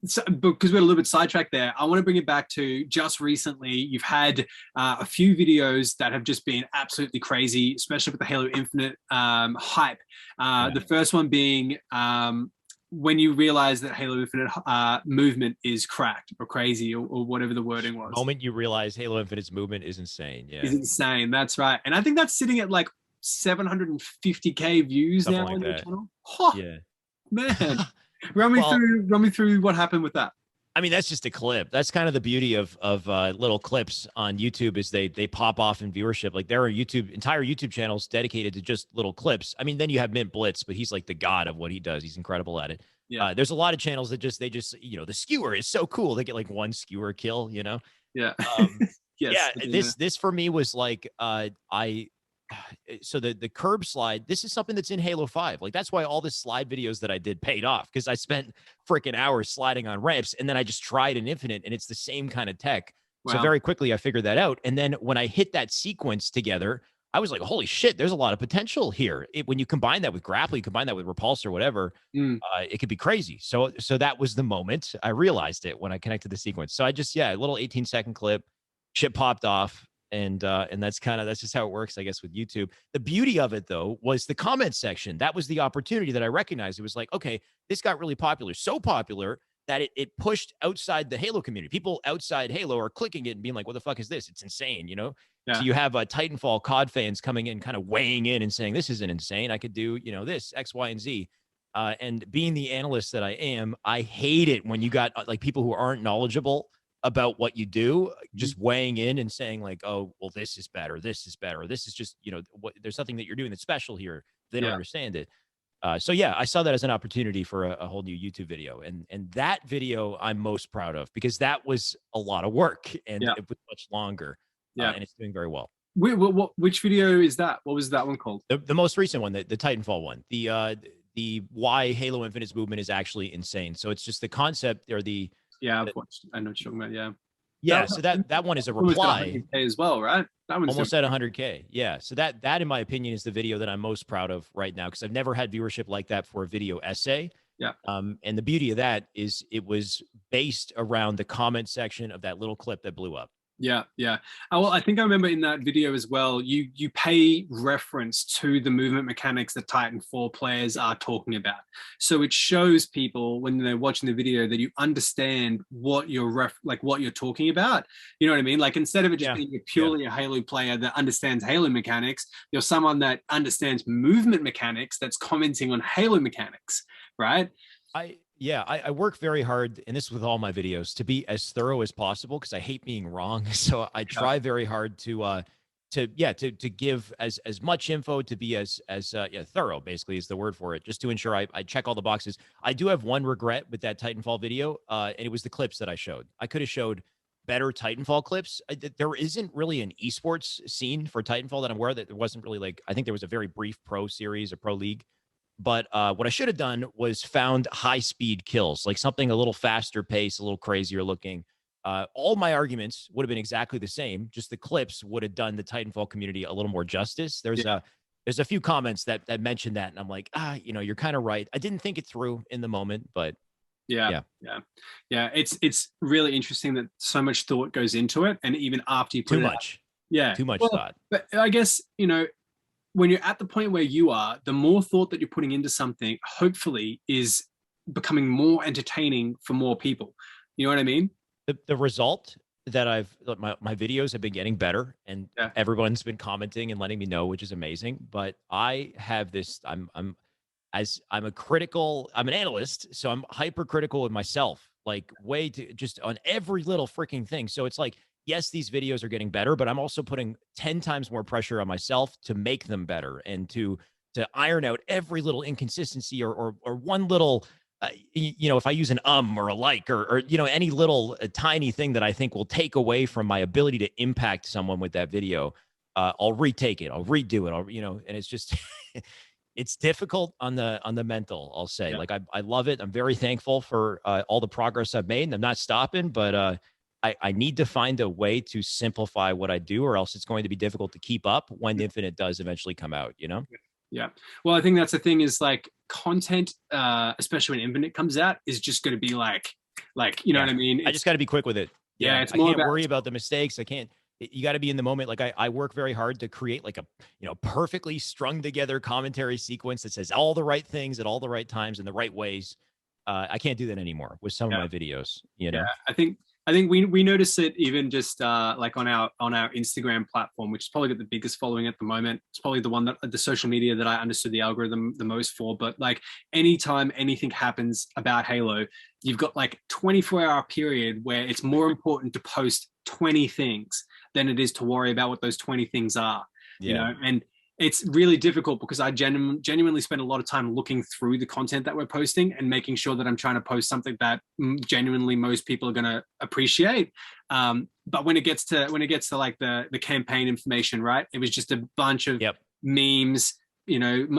So, because we're a little bit sidetracked there, I want to bring it back to just recently. You've had a few videos that have just been absolutely crazy, especially with the Halo Infinite hype. The first one being when you realize that Halo Infinite movement is cracked or crazy, or whatever the wording was. The moment you realize Halo Infinite's movement is insane. Yeah, is insane. That's right. And I think that's sitting at like 750K views Something now like on your that. channel. Oh, yeah, man. Run me through what happened with that. I mean, that's just a clip. That's kind of the beauty of little clips on YouTube, is they pop off in viewership. Like, there are entire YouTube channels dedicated to just little clips. I mean, then you have Mint Blitz, but he's like the god of what he does. He's incredible at it. Yeah. There's a lot of channels that they just the skewer is so cool. They get like one skewer kill. Yeah. Yes. Yeah. This for me was like so the curb slide, this is something that's in Halo 5. Like, that's why all the slide videos that I did paid off, because I spent freaking hours sliding on ramps, and then I just tried an Infinite, and it's the same kind of tech. Wow. So very quickly I figured that out. And then when I hit that sequence together, I was like, holy shit, there's a lot of potential here. When you combine that with grapple, you combine that with repulse or whatever, it could be crazy. So that was the moment I realized it, when I connected the sequence. So I just, a little 18-second clip, shit popped off. And that's just how it works, I guess, with YouTube. The beauty of it, though, was the comment section. That was the opportunity that I recognized. It was like, okay, this got really popular, so popular that it pushed outside the Halo community. People outside Halo are clicking it and being like, what the fuck is this? It's insane, Yeah. So you have Titanfall COD fans coming in, kind of weighing in and saying, this isn't insane. I could do, this, X, Y, and Z. And being the analyst that I am, I hate it when you got like people who aren't knowledgeable about what you do, just weighing in and saying like, oh, well, this is better. This is better. This is just, there's something that you're doing that's special here. They don't understand it. So I saw that as an opportunity for a whole new YouTube video. And that video I'm most proud of, because that was a lot of work, and it was much longer. And it's doing very well. Which video is that? What was that one called? The most recent one, the Titanfall one, the why Halo Infinite's movement is actually insane. So it's just the concept, or I've watched. I know what you're talking about. Yeah. So that one is a reply as well, right? That one's almost at 100K. Yeah. So that in my opinion is the video that I'm most proud of right now, because I've never had viewership like that for a video essay. Yeah. And the beauty of that is it was based around the comment section of that little clip that blew up. Yeah. Well, I think I remember in that video as well, you pay reference to the movement mechanics that Titanfall players are talking about. So it shows people when they're watching the video that you understand what you're what you're talking about. You know what I mean? Like, instead of it just being purely a Halo player that understands Halo mechanics, you're someone that understands movement mechanics that's commenting on Halo mechanics, right? I work very hard, and this with all my videos, to be as thorough as possible, because I hate being wrong. So I try very hard to give as much info, to be as thorough, basically, is the word for it, just to ensure I check all the boxes. I do have one regret with that Titanfall video, and it was the clips that I showed. I could have showed better Titanfall clips. There isn't really an esports scene for Titanfall that I'm aware that there wasn't really, I think there was a very brief pro series, a pro league. But what I should have done was found high-speed kills, like something a little faster pace, a little crazier looking. All my arguments would have been exactly the same. Just the clips would have done the Titanfall community a little more justice. There's a few comments that mentioned that, and I'm like, you're kind of right. I didn't think it through in the moment, but yeah. It's really interesting that so much thought goes into it, and even after you put too much thought. But I guess when you're at the point where you are, the more thought that you're putting into something, hopefully, is becoming more entertaining for more people. You know what I mean? The result that my videos have been getting better, and everyone's been commenting and letting me know, which is amazing. But I have this, I'm an analyst, so I'm hypercritical with myself, like way to just on every little freaking thing. So it's like, yes, these videos are getting better, but I'm also putting 10 times more pressure on myself to make them better and to iron out every little inconsistency or one little, if I use an or a like, or any little tiny thing that I think will take away from my ability to impact someone with that video, I'll retake it, I'll redo it, and it's just, it's difficult on the mental, I'll say. Like, I love it. I'm very thankful for all the progress I've made, and I'm not stopping, but I need to find a way to simplify what I do, or else it's going to be difficult to keep up when Infinite does eventually come out, Yeah. Well, I think that's the thing is like content, especially when Infinite comes out, is just going to be like, you know what I mean? I just got to be quick with it. Yeah. It's I can't worry about the mistakes. You got to be in the moment. Like I work very hard to create like a, perfectly strung together commentary sequence that says all the right things at all the right times in the right ways. I can't do that anymore with some of my videos, Yeah. I think we notice it even just like on our Instagram platform, which is probably got the biggest following at the moment. It's probably the one that the social media that I understood the algorithm the most for. But like anytime anything happens about Halo, you've got like 24-hour period where it's more important to post 20 things than it is to worry about what those 20 things are. And it's really difficult because I genuinely spend a lot of time looking through the content that we're posting and making sure that I'm trying to post something that genuinely most people are going to appreciate. But when it gets to like the campaign information, right? It was just a bunch of memes,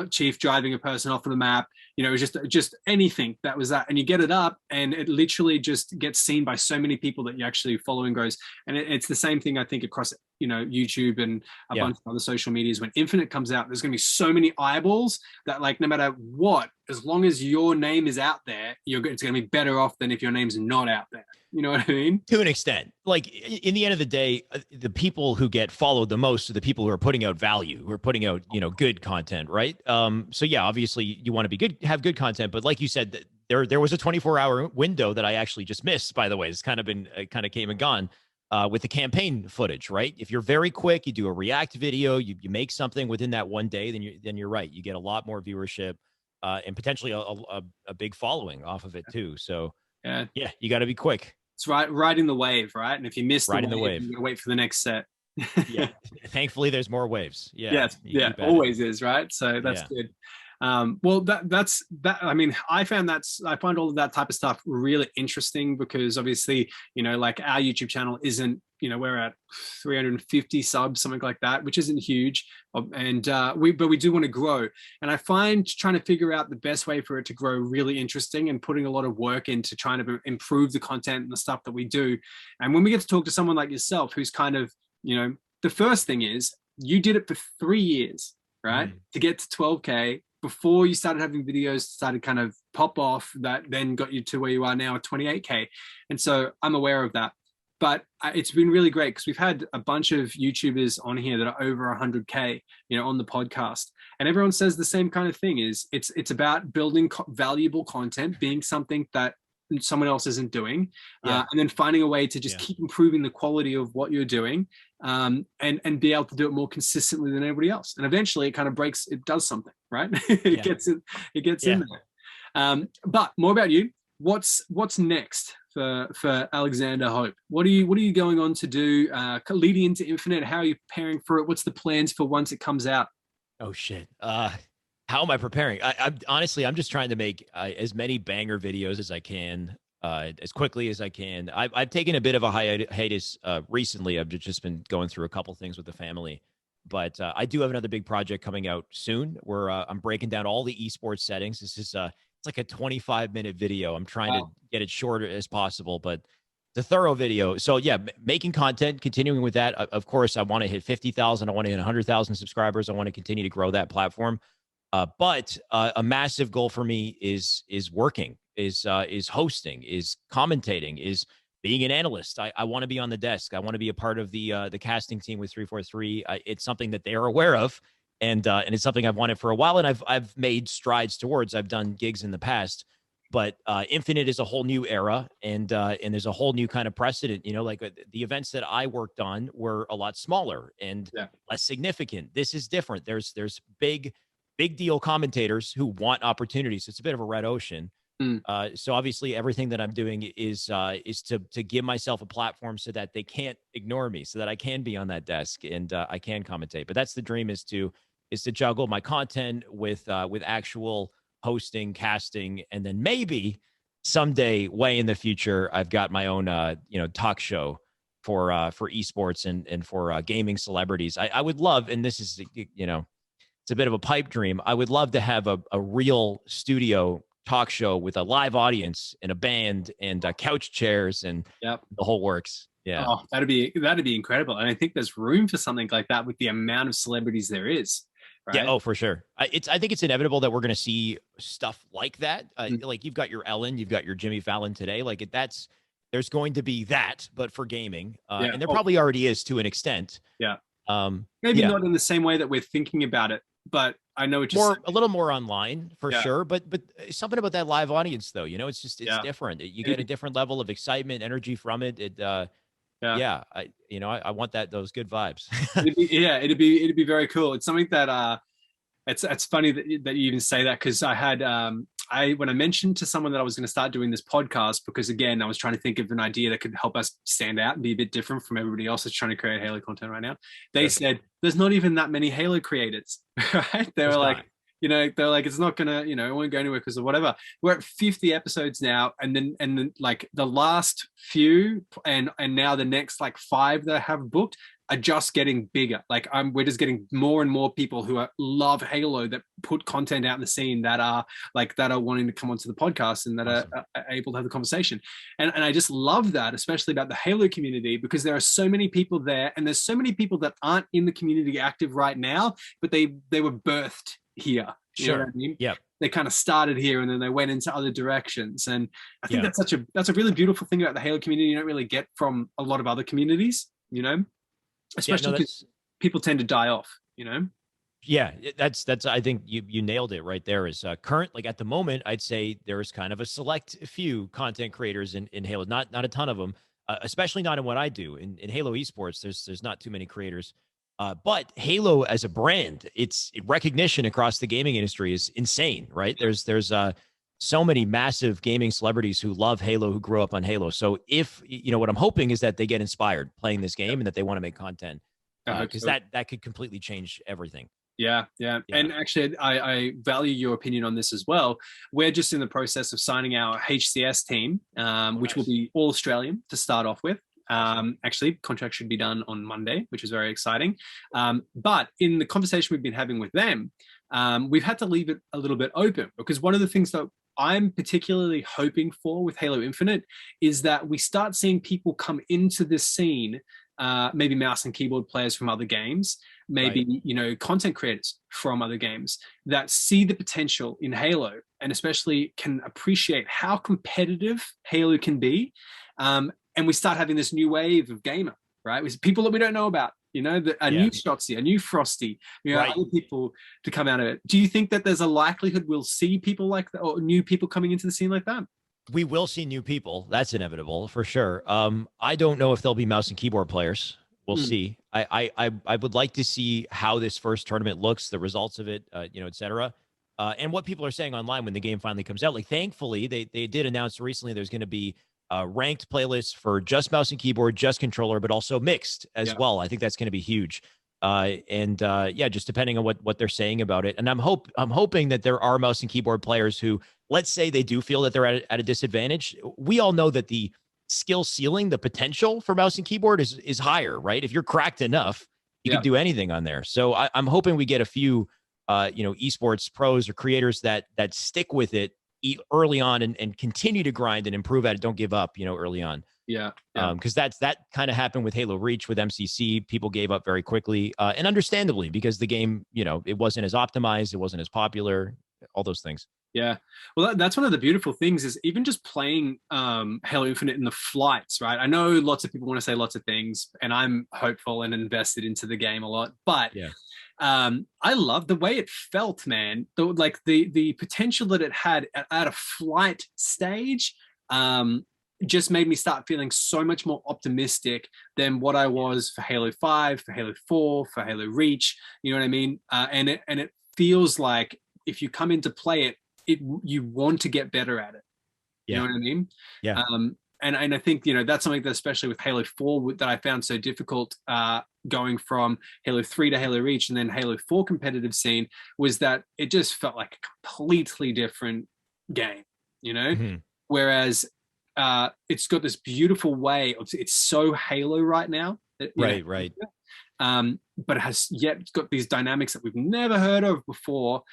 Chief driving a person off of the map. It was just anything that was that, and you get it up, and it literally just gets seen by so many people that you actually follow and grows. And it's the same thing I think across YouTube and a bunch of other social medias. When Infinite comes out, there's going to be so many eyeballs that like no matter what, as long as your name is out there, it's going to be better off than if your name's not out there. You know what I mean? To an extent. Like in the end of the day, the people who get followed the most are the people who are putting out value, who are putting out, good content, right? So yeah, obviously you want to be good, have good content, but like you said, there was a 24-hour window that I actually just missed, by the way. It's kind of came and gone with the campaign footage, right? If you're very quick, you do a react video, you make something within that one day, then you're right. You get a lot more viewership and potentially a big following off of it too. So yeah, you got to be quick. It's riding the wave, right? And if you miss the wave, you got to wait for the next set. Yeah. Thankfully, there's more waves. Yeah. Yes. Yeah. Always is, right? So that's good. Well, that's that. I mean, I find all of that type of stuff really interesting because obviously, like our YouTube channel isn't, we're at 350 subs, something like that, which isn't huge. And we do want to grow. And I find trying to figure out the best way for it to grow really interesting and putting a lot of work into trying to improve the content and the stuff that we do. And when we get to talk to someone like yourself, who's kind of, the first thing is you did it for 3 years, right? To get to 12K. Before you started having videos started kind of pop off, that then got you to where you are now at 28K. And so I'm aware of that. But it's been really great because we've had a bunch of YouTubers on here that are over 100K, on the podcast. And everyone says the same kind of thing is it's about building valuable content, being something that someone else isn't doing, and then finding a way to just keep improving the quality of what you're doing, and be able to do it more consistently than everybody else. And eventually it does something, right? It gets in there. But more about you. What's next for Alexander Hope? What are you going on to do leading into Infinite? How are you preparing for it? What's the plans for once it comes out? Oh shit. How am I preparing? I'm just trying to make as many banger videos as I can, as quickly as I can. I've taken a bit of a hiatus recently. I've just been going through a couple things with the family, but I do have another big project coming out soon where I'm breaking down all the esports settings. This is it's like a 25-minute video. I'm trying to get it shorter as possible, but it's a thorough video. So yeah, making content, continuing with that. Of course, I want to hit 50,000. I want to hit 100,000 subscribers. I want to continue to grow that platform. But a massive goal for me is working, is hosting, is commentating, is being an analyst. I want to be on the desk. I want to be a part of the casting team with 343. It's something that they are aware of, and it's something I've wanted for a while, and I've made strides towards. I've done gigs in the past, but Infinite is a whole new era, and there's a whole new kind of precedent. Like the events that I worked on were a lot smaller and less significant. This is different. There's big deal commentators who want opportunities. It's a bit of a red ocean. So obviously everything that I'm doing is to give myself a platform so that they can't ignore me, so that I can be on that desk and I can commentate. But that's the dream, is to juggle my content with actual hosting, casting, and then maybe someday, way in the future, I've got my own talk show for esports and for gaming celebrities. I would love, and this is it's a bit of a pipe dream, I would love to have a real studio talk show with a live audience and a band and couch chairs and the whole works. Yeah. Oh, that'd be incredible. And I think there's room for something like that with the amount of celebrities there is. Right? Yeah. Oh, for sure. I think it's inevitable that we're going to see stuff like that. Like you've got your Ellen, you've got your Jimmy Fallon today. Like there's going to be that, but for gaming, and there probably already is to an extent. Yeah. Maybe not in the same way that we're thinking about it, but I know it's a little more online for sure, but something about that live audience though, it's different. You get a different level of excitement, energy from it. I want those good vibes. it'd be very cool. It's something that it's funny that you even say that, because I had when I mentioned to someone that I was going to start doing this podcast, because again, I was trying to think of an idea that could help us stand out and be a bit different from everybody else that's trying to create Halo content right now. They said there's not even that many Halo creators, right? They were like, it's not gonna, it won't go anywhere because of whatever. We're at 50 episodes now, and then like the last few and now the next like 5 that I have booked are just getting bigger. Like we're just getting more and more people who love Halo, that put content out in the scene, that are wanting to come onto the podcast and that are able to have the conversation. And I just love that, especially about the Halo community, because there are so many people there, and there's so many people that aren't in the community active right now, but they were birthed here. You know what I mean? Yeah. They kind of started here and then they went into other directions. And I think that's a really beautiful thing about the Halo community. You don't really get from a lot of other communities, especially because people tend to die off, Yeah, that's I think you nailed it right there. Is current, like at the moment, I'd say there's kind of a select few content creators in Halo, not a ton of them, especially not in what I do in Halo Esports. There's not too many creators. But Halo as a brand, its recognition across the gaming industry is insane, right? There's so many massive gaming celebrities who love Halo, who grew up on Halo. So if, what I'm hoping is that they get inspired playing this game and that they want to make content, because that could completely change everything. Yeah. And actually, I value your opinion on this as well. We're just in the process of signing our HCS team, which will be all Australian to start off with. Actually, contract should be done on Monday, which is very exciting. But in the conversation we've been having with them, we've had to leave it a little bit open, because one of the things that I'm particularly hoping for with Halo Infinite is that we start seeing people come into this scene, maybe mouse and keyboard players from other games, maybe, content creators from other games that see the potential in Halo and especially can appreciate how competitive Halo can be. And we start having this new wave of gamer, right? With people that we don't know about, new Shotzi, a new Frosty, other people to come out of it. Do you think that there's a likelihood we'll see people like that, or new people coming into the scene like that? We will see new people. That's inevitable for sure. I don't know if they'll be mouse and keyboard players. We'll see. I would like to see how this first tournament looks, the results of it, et cetera. And what people are saying online when the game finally comes out. Like, thankfully, they did announce recently there's going to be ranked playlists for just mouse and keyboard, just controller, but also mixed as well. I think that's going to be huge. Just depending on what they're saying about it. And I'm hoping that there are mouse and keyboard players who, let's say they do feel that they're at a disadvantage. We all know that the skill ceiling, the potential for mouse and keyboard is higher, right? If you're cracked enough, you can do anything on there. So I'm hoping we get a few, esports pros or creators that stick with it early on and continue to grind and improve at it. Don't give up, early on. Because that kind of happened with Halo Reach with MCC. People gave up very quickly, and understandably, because the game, it wasn't as optimized, it wasn't as popular, all those things. Yeah. Well, that's one of the beautiful things is even just playing Halo Infinite in the flights, right? I know lots of people want to say lots of things, and I'm hopeful and invested into the game a lot, but I love the way it felt, man. The potential that it had at a flight stage. Just made me start feeling so much more optimistic than what I was for Halo 5, for Halo 4, for Halo Reach. You know what I mean? And it feels like if you come in to play it, you want to get better at it. You know what I mean? Yeah. And I think, that's something that, especially with Halo 4, that I found so difficult going from Halo 3 to Halo Reach and then Halo 4 competitive scene, was that it just felt like a completely different game, Whereas it's got this beautiful way of, it's so Halo right now. Right. But it has yet got these dynamics that we've never heard of before,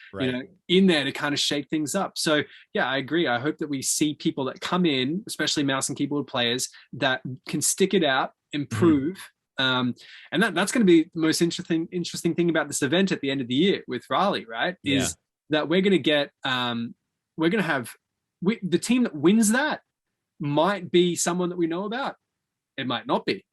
in there to kind of shake things up. So yeah, I agree. I hope that we see people that come in, especially mouse and keyboard players, that can stick it out, improve. And that's going to be the most interesting thing about this event at the end of the year with Raleigh, right? Is that we're going to get, we're going to have the team that wins that might be someone that we know about. It might not be.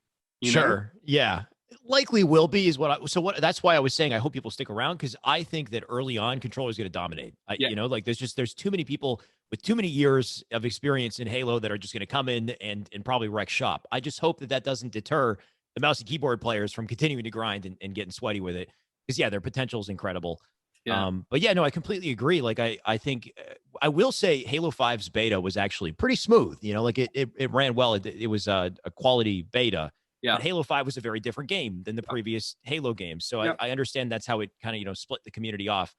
Sure. Yeah. Likely will be is that's why I was saying I hope people stick around, because I think that early on Controller is going to dominate. There's too many people with too many years of experience in Halo that are just going to come in and probably wreck shop. I just hope that doesn't deter the mouse and keyboard players from continuing to grind and getting sweaty with it, because their potential is incredible. But no, I completely agree. Like I think I will say Halo 5's beta was actually pretty smooth. It ran well. It was a quality beta. Yeah. But Halo 5 was a very different game than the previous Halo games. So I understand that's how it kind of, split the community off.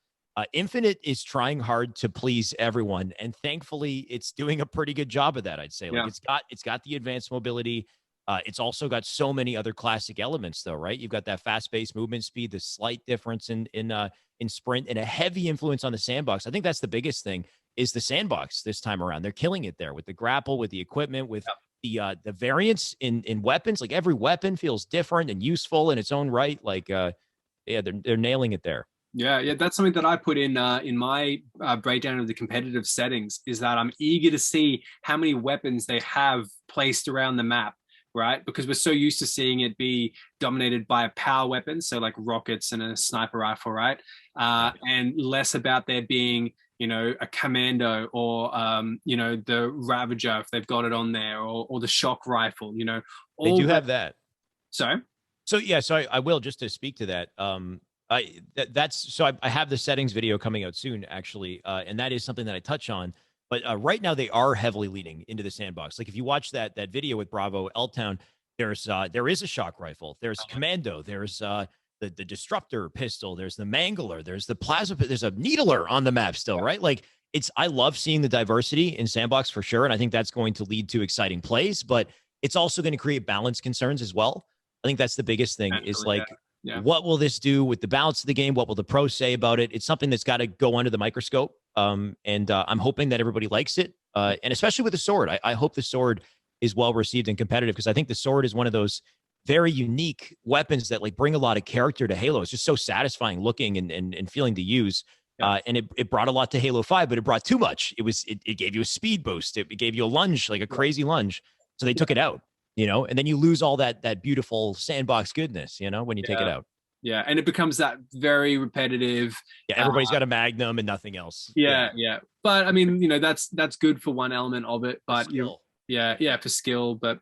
Infinite is trying hard to please everyone, and thankfully it's doing a pretty good job of that, I'd say. Like it's got the advanced mobility. It's also got so many other classic elements though, right? You've got that fast-paced movement speed, the slight difference in sprint, and a heavy influence on the sandbox. I think that's the biggest thing, is the sandbox this time around. They're killing it there with the grapple, with the equipment, with the variance in weapons. Like every weapon feels different and useful in its own right. Like they're nailing it there. Yeah, that's something that I put in my breakdown of the competitive settings, is that I'm eager to see how many weapons they have placed around the map, right? Because we're so used to seeing it be dominated by a power weapon, so like rockets and a sniper rifle, right? And less about there being, a commando or, the Ravager, if they've got it on there, or the shock rifle, They do have that. Sorry? So I will, just to speak to that. I have the settings video coming out soon, actually. And that is something that I touch on. But right now they are heavily leaning into the sandbox. Like if you watch that video with Bravo L-Town, there is a shock rifle, there's commando, there's the disruptor pistol, there's the mangler, there's the plasma, there's a needler on the map still, right? Like I love seeing the diversity in sandbox for sure. And I think that's going to lead to exciting plays, but it's also going to create balance concerns as well. I think that's the biggest thing. Absolutely, is like, what will this do with the balance of the game? What will the pros say about it? It's something that's got to go under the microscope. I'm hoping that everybody likes it. And especially with the sword, I hope the sword is well received and competitive, because I think the sword is one of those very unique weapons that like bring a lot of character to Halo. It's just so satisfying looking and feeling to use. And it brought a lot to Halo 5, but it brought too much. It gave you a speed boost. It gave you a lunge, like a crazy lunge. So they took it out, and then you lose all that beautiful sandbox goodness, when you take it out. Yeah, and it becomes that very repetitive. Yeah, everybody's got a Magnum and nothing else. Yeah. But I mean, that's good for one element of it. But for skill. But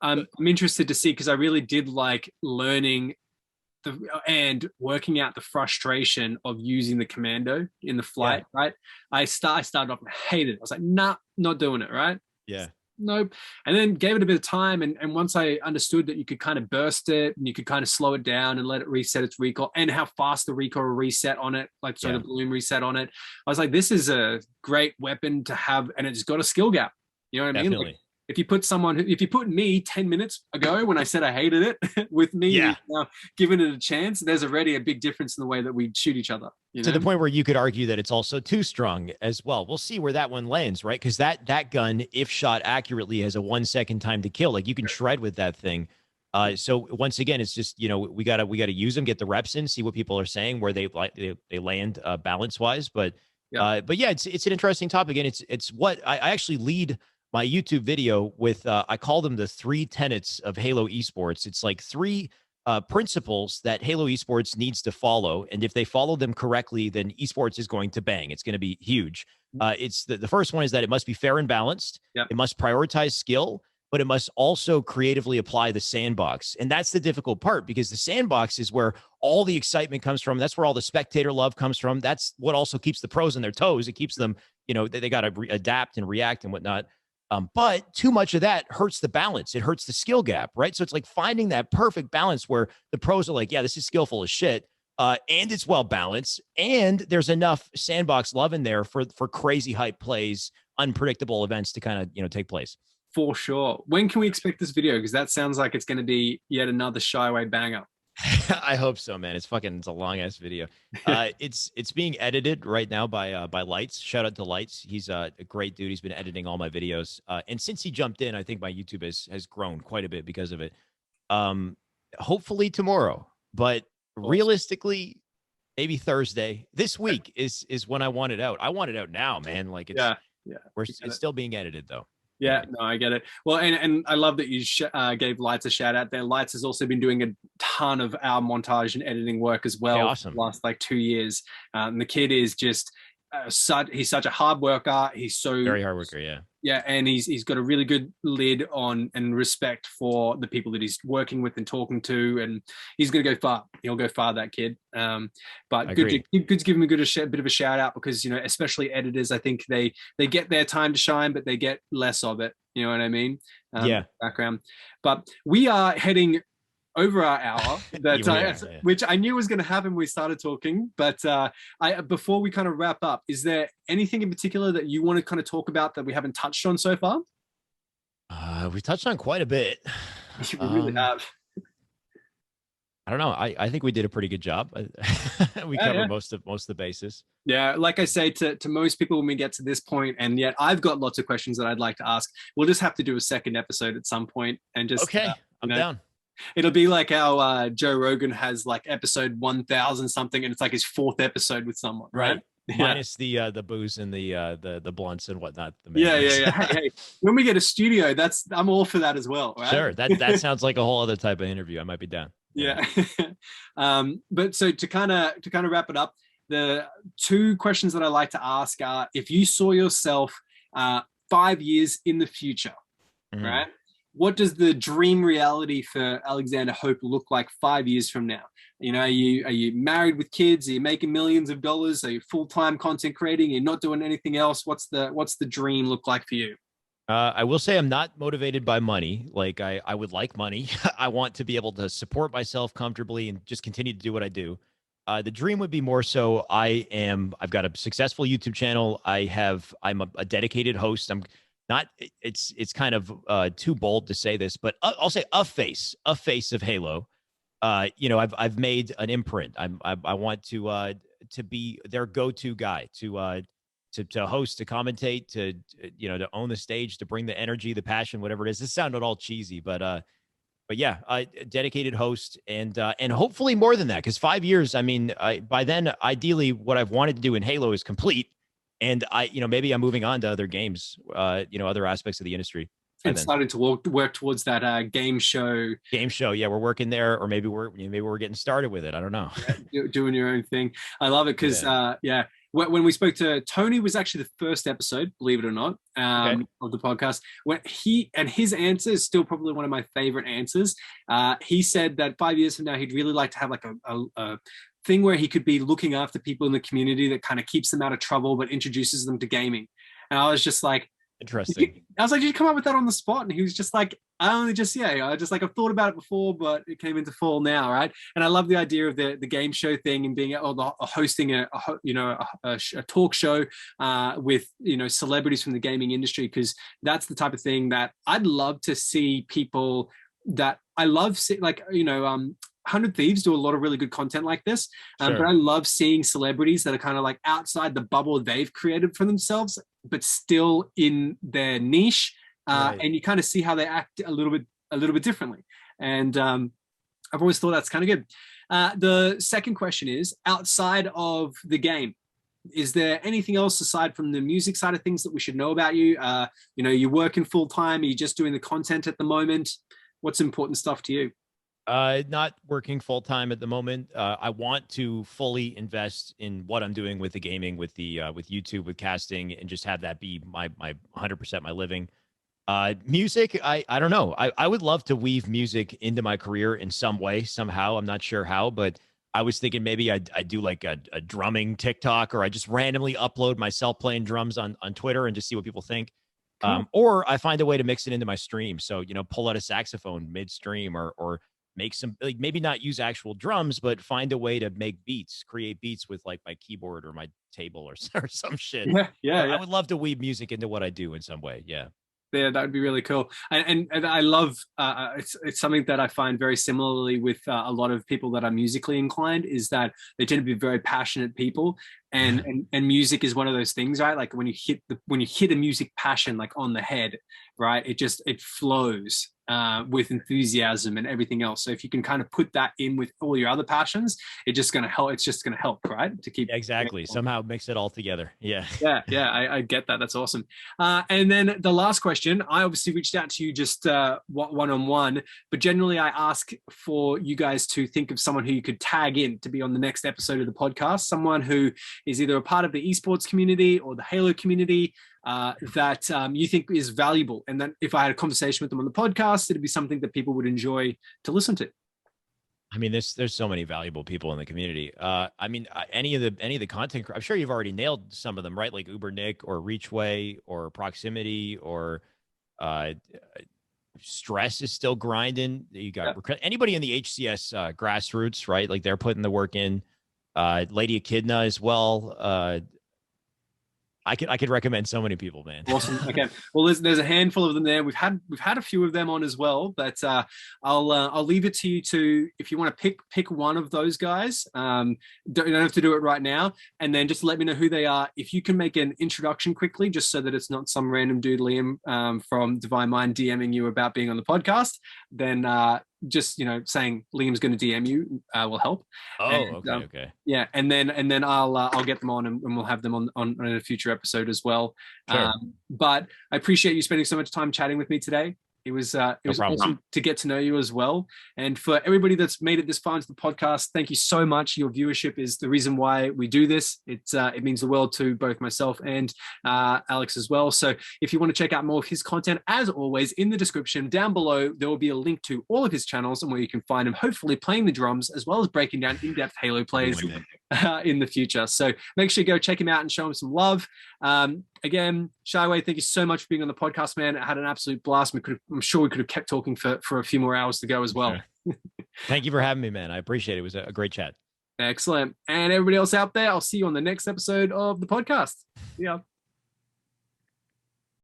I'm interested to see, because I really did like learning and working out the frustration of using the commando in the flight. Right, I started off and hated it. I was like, nah, not doing it. Right. Yeah. Nope. And then gave it a bit of time. And once I understood that you could kind of burst it and you could kind of slow it down and let it reset its recoil, and how fast the recoil reset on it, the bloom reset on it, I was like, this is a great weapon to have. And it's got a skill gap. You know what I mean? Like, if you put me 10 minutes ago when I said I hated it with me now giving it a chance, there's already a big difference in the way that we shoot each other. To the point where you could argue that it's also too strong as well. We'll see where that one lands, right? Because that gun, if shot accurately, has a 1 second time to kill. Like you can shred with that thing. So once again, it's just, we gotta use them, get the reps in, see what people are saying, where they land balance wise. But it's an interesting topic, and it's what I actually lead my YouTube video with. I call them the 3 tenets of Halo Esports. It's like 3 principles that Halo Esports needs to follow. And if they follow them correctly, then esports is going to bang. It's going to be huge. It's the first one is that it must be fair and balanced. Yep. It must prioritize skill, but it must also creatively apply the sandbox. And that's the difficult part, because the sandbox is where all the excitement comes from. That's where all the spectator love comes from. That's what also keeps the pros on their toes. It keeps them, they got to adapt and react and whatnot. But too much of that hurts the balance. It hurts the skill gap, right? So it's like finding that perfect balance where the pros are like, yeah, this is skillful as shit. And it's well balanced, and there's enough sandbox love in there for crazy hype plays, unpredictable events to kind of take place. For sure. When can we expect this video? Because that sounds like it's going to be yet another Shyway banger. I hope so, man. It's a long ass video. It's being edited right now by Lights. Shout out to Lights. He's a great dude. He's been editing all my videos. And since he jumped in, I think my YouTube has grown quite a bit because of it. Hopefully tomorrow, but realistically, maybe Thursday. This week is when I want it out. I want it out now, man. Like it's still being edited though. Yeah, no, I get it. Well, and I love that you gave Lights a shout out there. Lights has also been doing a ton of our montage and editing work as well. Hey, awesome. For the last 2 years. And the kid is just he's such a hard worker. He's so very hard worker. Yeah. Yeah, and he's got a really good lid on and respect for the people that he's working with and talking to, and he's going to go far. He'll go far, that kid. But good to give him a bit of a shout out, because especially editors, I think they get their time to shine, but they get less of it. You know what I mean? Background. But we are heading over our hour, which I knew was going to happen when we started talking. But before we kind of wrap up, is there anything in particular that you want to kind of talk about that we haven't touched on so fof we touched on quite a bit. We really have. I don't know. I think we did a pretty good job. We covered most of the bases. Yeah, like I say to most people when we get to this point, and yet I've got lots of questions that I'd like to ask. We'll just have to do a second episode at some point and just I'm down. It'll be like how Joe Rogan has like episode 1000 something, and it's like his 4th episode with someone, right? Minus the booze and the blunts and whatnot. Hey, when we get a studio, I'm all for that as well, right? Sure, that sounds like a whole other type of interview. I might be down. Yeah. But so to kind of wrap it up, the 2 questions that I like to ask are: if you saw yourself 5 years in the future, right? What does the dream reality for Alexander Hope look like 5 years from now? Are you married with kids? Are you making millions of dollars? Are you full-time content creating? You're not doing anything else? What's the dream look like for you? I will say I'm not motivated by money. Like I would like money. I want to be able to support myself comfortably and just continue to do what I do. The dream would be more so I've got a successful YouTube channel. I'm a dedicated host. It's kind of too bold to say this, but I'll say a face of Halo. I've made an imprint. I want to be their go-to guy to host, to commentate, to own the stage, to bring the energy, the passion, whatever it is. This sounded all cheesy, but yeah, a dedicated host, and hopefully more than that, because 5 years. I mean, by then, ideally, what I've wanted to do in Halo is complete. And maybe I'm moving on to other games, other aspects of the industry. And starting to work towards that game show. Yeah, we're working there, or maybe we're getting started with it. I don't know. Doing your own thing. I love it because when we spoke to Tony, was actually the first episode, believe it or not, of the podcast. When his answer is still probably one of my favorite answers. He said that 5 years from now, he'd really like to have like a thing where he could be looking after people in the community that kind of keeps them out of trouble but introduces them to gaming. And I was just like, interesting. I was like, did you come up with that on the spot? And he was just like, I've thought about it before, but it came into fall now, right? And I love the idea of the game show thing and being hosting a talk show with celebrities from the gaming industry, because that's the type of thing that I'd love to see people that I love, 100 Thieves do a lot of really good content like this, but I love seeing celebrities that are kind of like outside the bubble they've created for themselves, but still in their niche, and you kind of see how they act a little bit differently. And I've always thought that's kind of good. The second question is, outside of the game, is there anything else aside from the music side of things that we should know about you? You're working full time. Are you just doing the content at the moment? What's important stuff to you? Not working full time at the moment. I want to fully invest in what I'm doing with the gaming, with the with YouTube, with casting, and just have that be my 100% my living. Music, I don't know. I would love to weave music into my career in some way, somehow. I'm not sure how, but I was thinking maybe I'd do like a drumming TikTok, or I just randomly upload myself playing drums on Twitter and just see what people think. Cool. Or I find a way to mix it into my stream. So, pull out a saxophone midstream, or make some, like, maybe not use actual drums, but find a way to make beats, create beats with like my keyboard or my table or, or some shit. Yeah. I would love to weave music into what I do in some way. Yeah. Yeah, that would be really cool. And I love it's something that I find very similarly with a lot of people that are musically inclined, is that they tend to be very passionate people, and music is one of those things, right? Like when you hit a music passion like on the head, right? It flows with enthusiasm and everything else. So if you can kind of put that in with all your other passions, it's just going to help, right? To keep exactly somehow mix it all together. Yeah. I get that. That's awesome. And then the last question, I obviously reached out to you just one-on-one, but generally I ask for you guys to think of someone who you could tag in to be on the next episode of the podcast, someone who is either a part of the esports community or the Halo community, that you think is valuable, and that if I had a conversation with them on the podcast, it'd be something that people would enjoy to listen to. I mean, there's so many valuable people in the community. I mean, any of the content, I'm sure you've already nailed some of them, right? Like Uber Nick or Reachway or Proximity or Stress is still grinding. You got anybody in the HCS grassroots, right? Like they're putting the work in. Lady Echidna as well. I could recommend so many people, man. Awesome. Okay. Well, there's a handful of them there. We've had a few of them on as well, but I'll leave it to you to, if you want to pick one of those guys. You don't have to do it right now, and then just let me know who they are. If you can make an introduction quickly, just so that it's not some random dude Liam from Divine Mind DMing you about being on the podcast, then just saying Liam's going to DM you will help. Okay. Yeah, and then I'll get them on, and we'll have them on a future episode as well. Sure. But I appreciate you spending so much time chatting with me today. It was awesome to get to know you as well. And for everybody that's made it this far into the podcast, thank you so much. Your viewership is the reason why we do this. It means the world to both myself and Alex as well. So if you want to check out more of his content, as always, in the description down below, there will be a link to all of his channels and where you can find him hopefully playing the drums, as well as breaking down in-depth Halo plays in the future. So make sure you go check him out and show him some love. Again, Shyway, thank you so much for being on the podcast, man. I had an absolute blast. I'm sure we could have kept talking for a few more hours to go as well. Sure. Thank you for having me, man. I appreciate it. It was a great chat. Excellent. And everybody else out there, I'll see you on the next episode of the podcast. Yeah.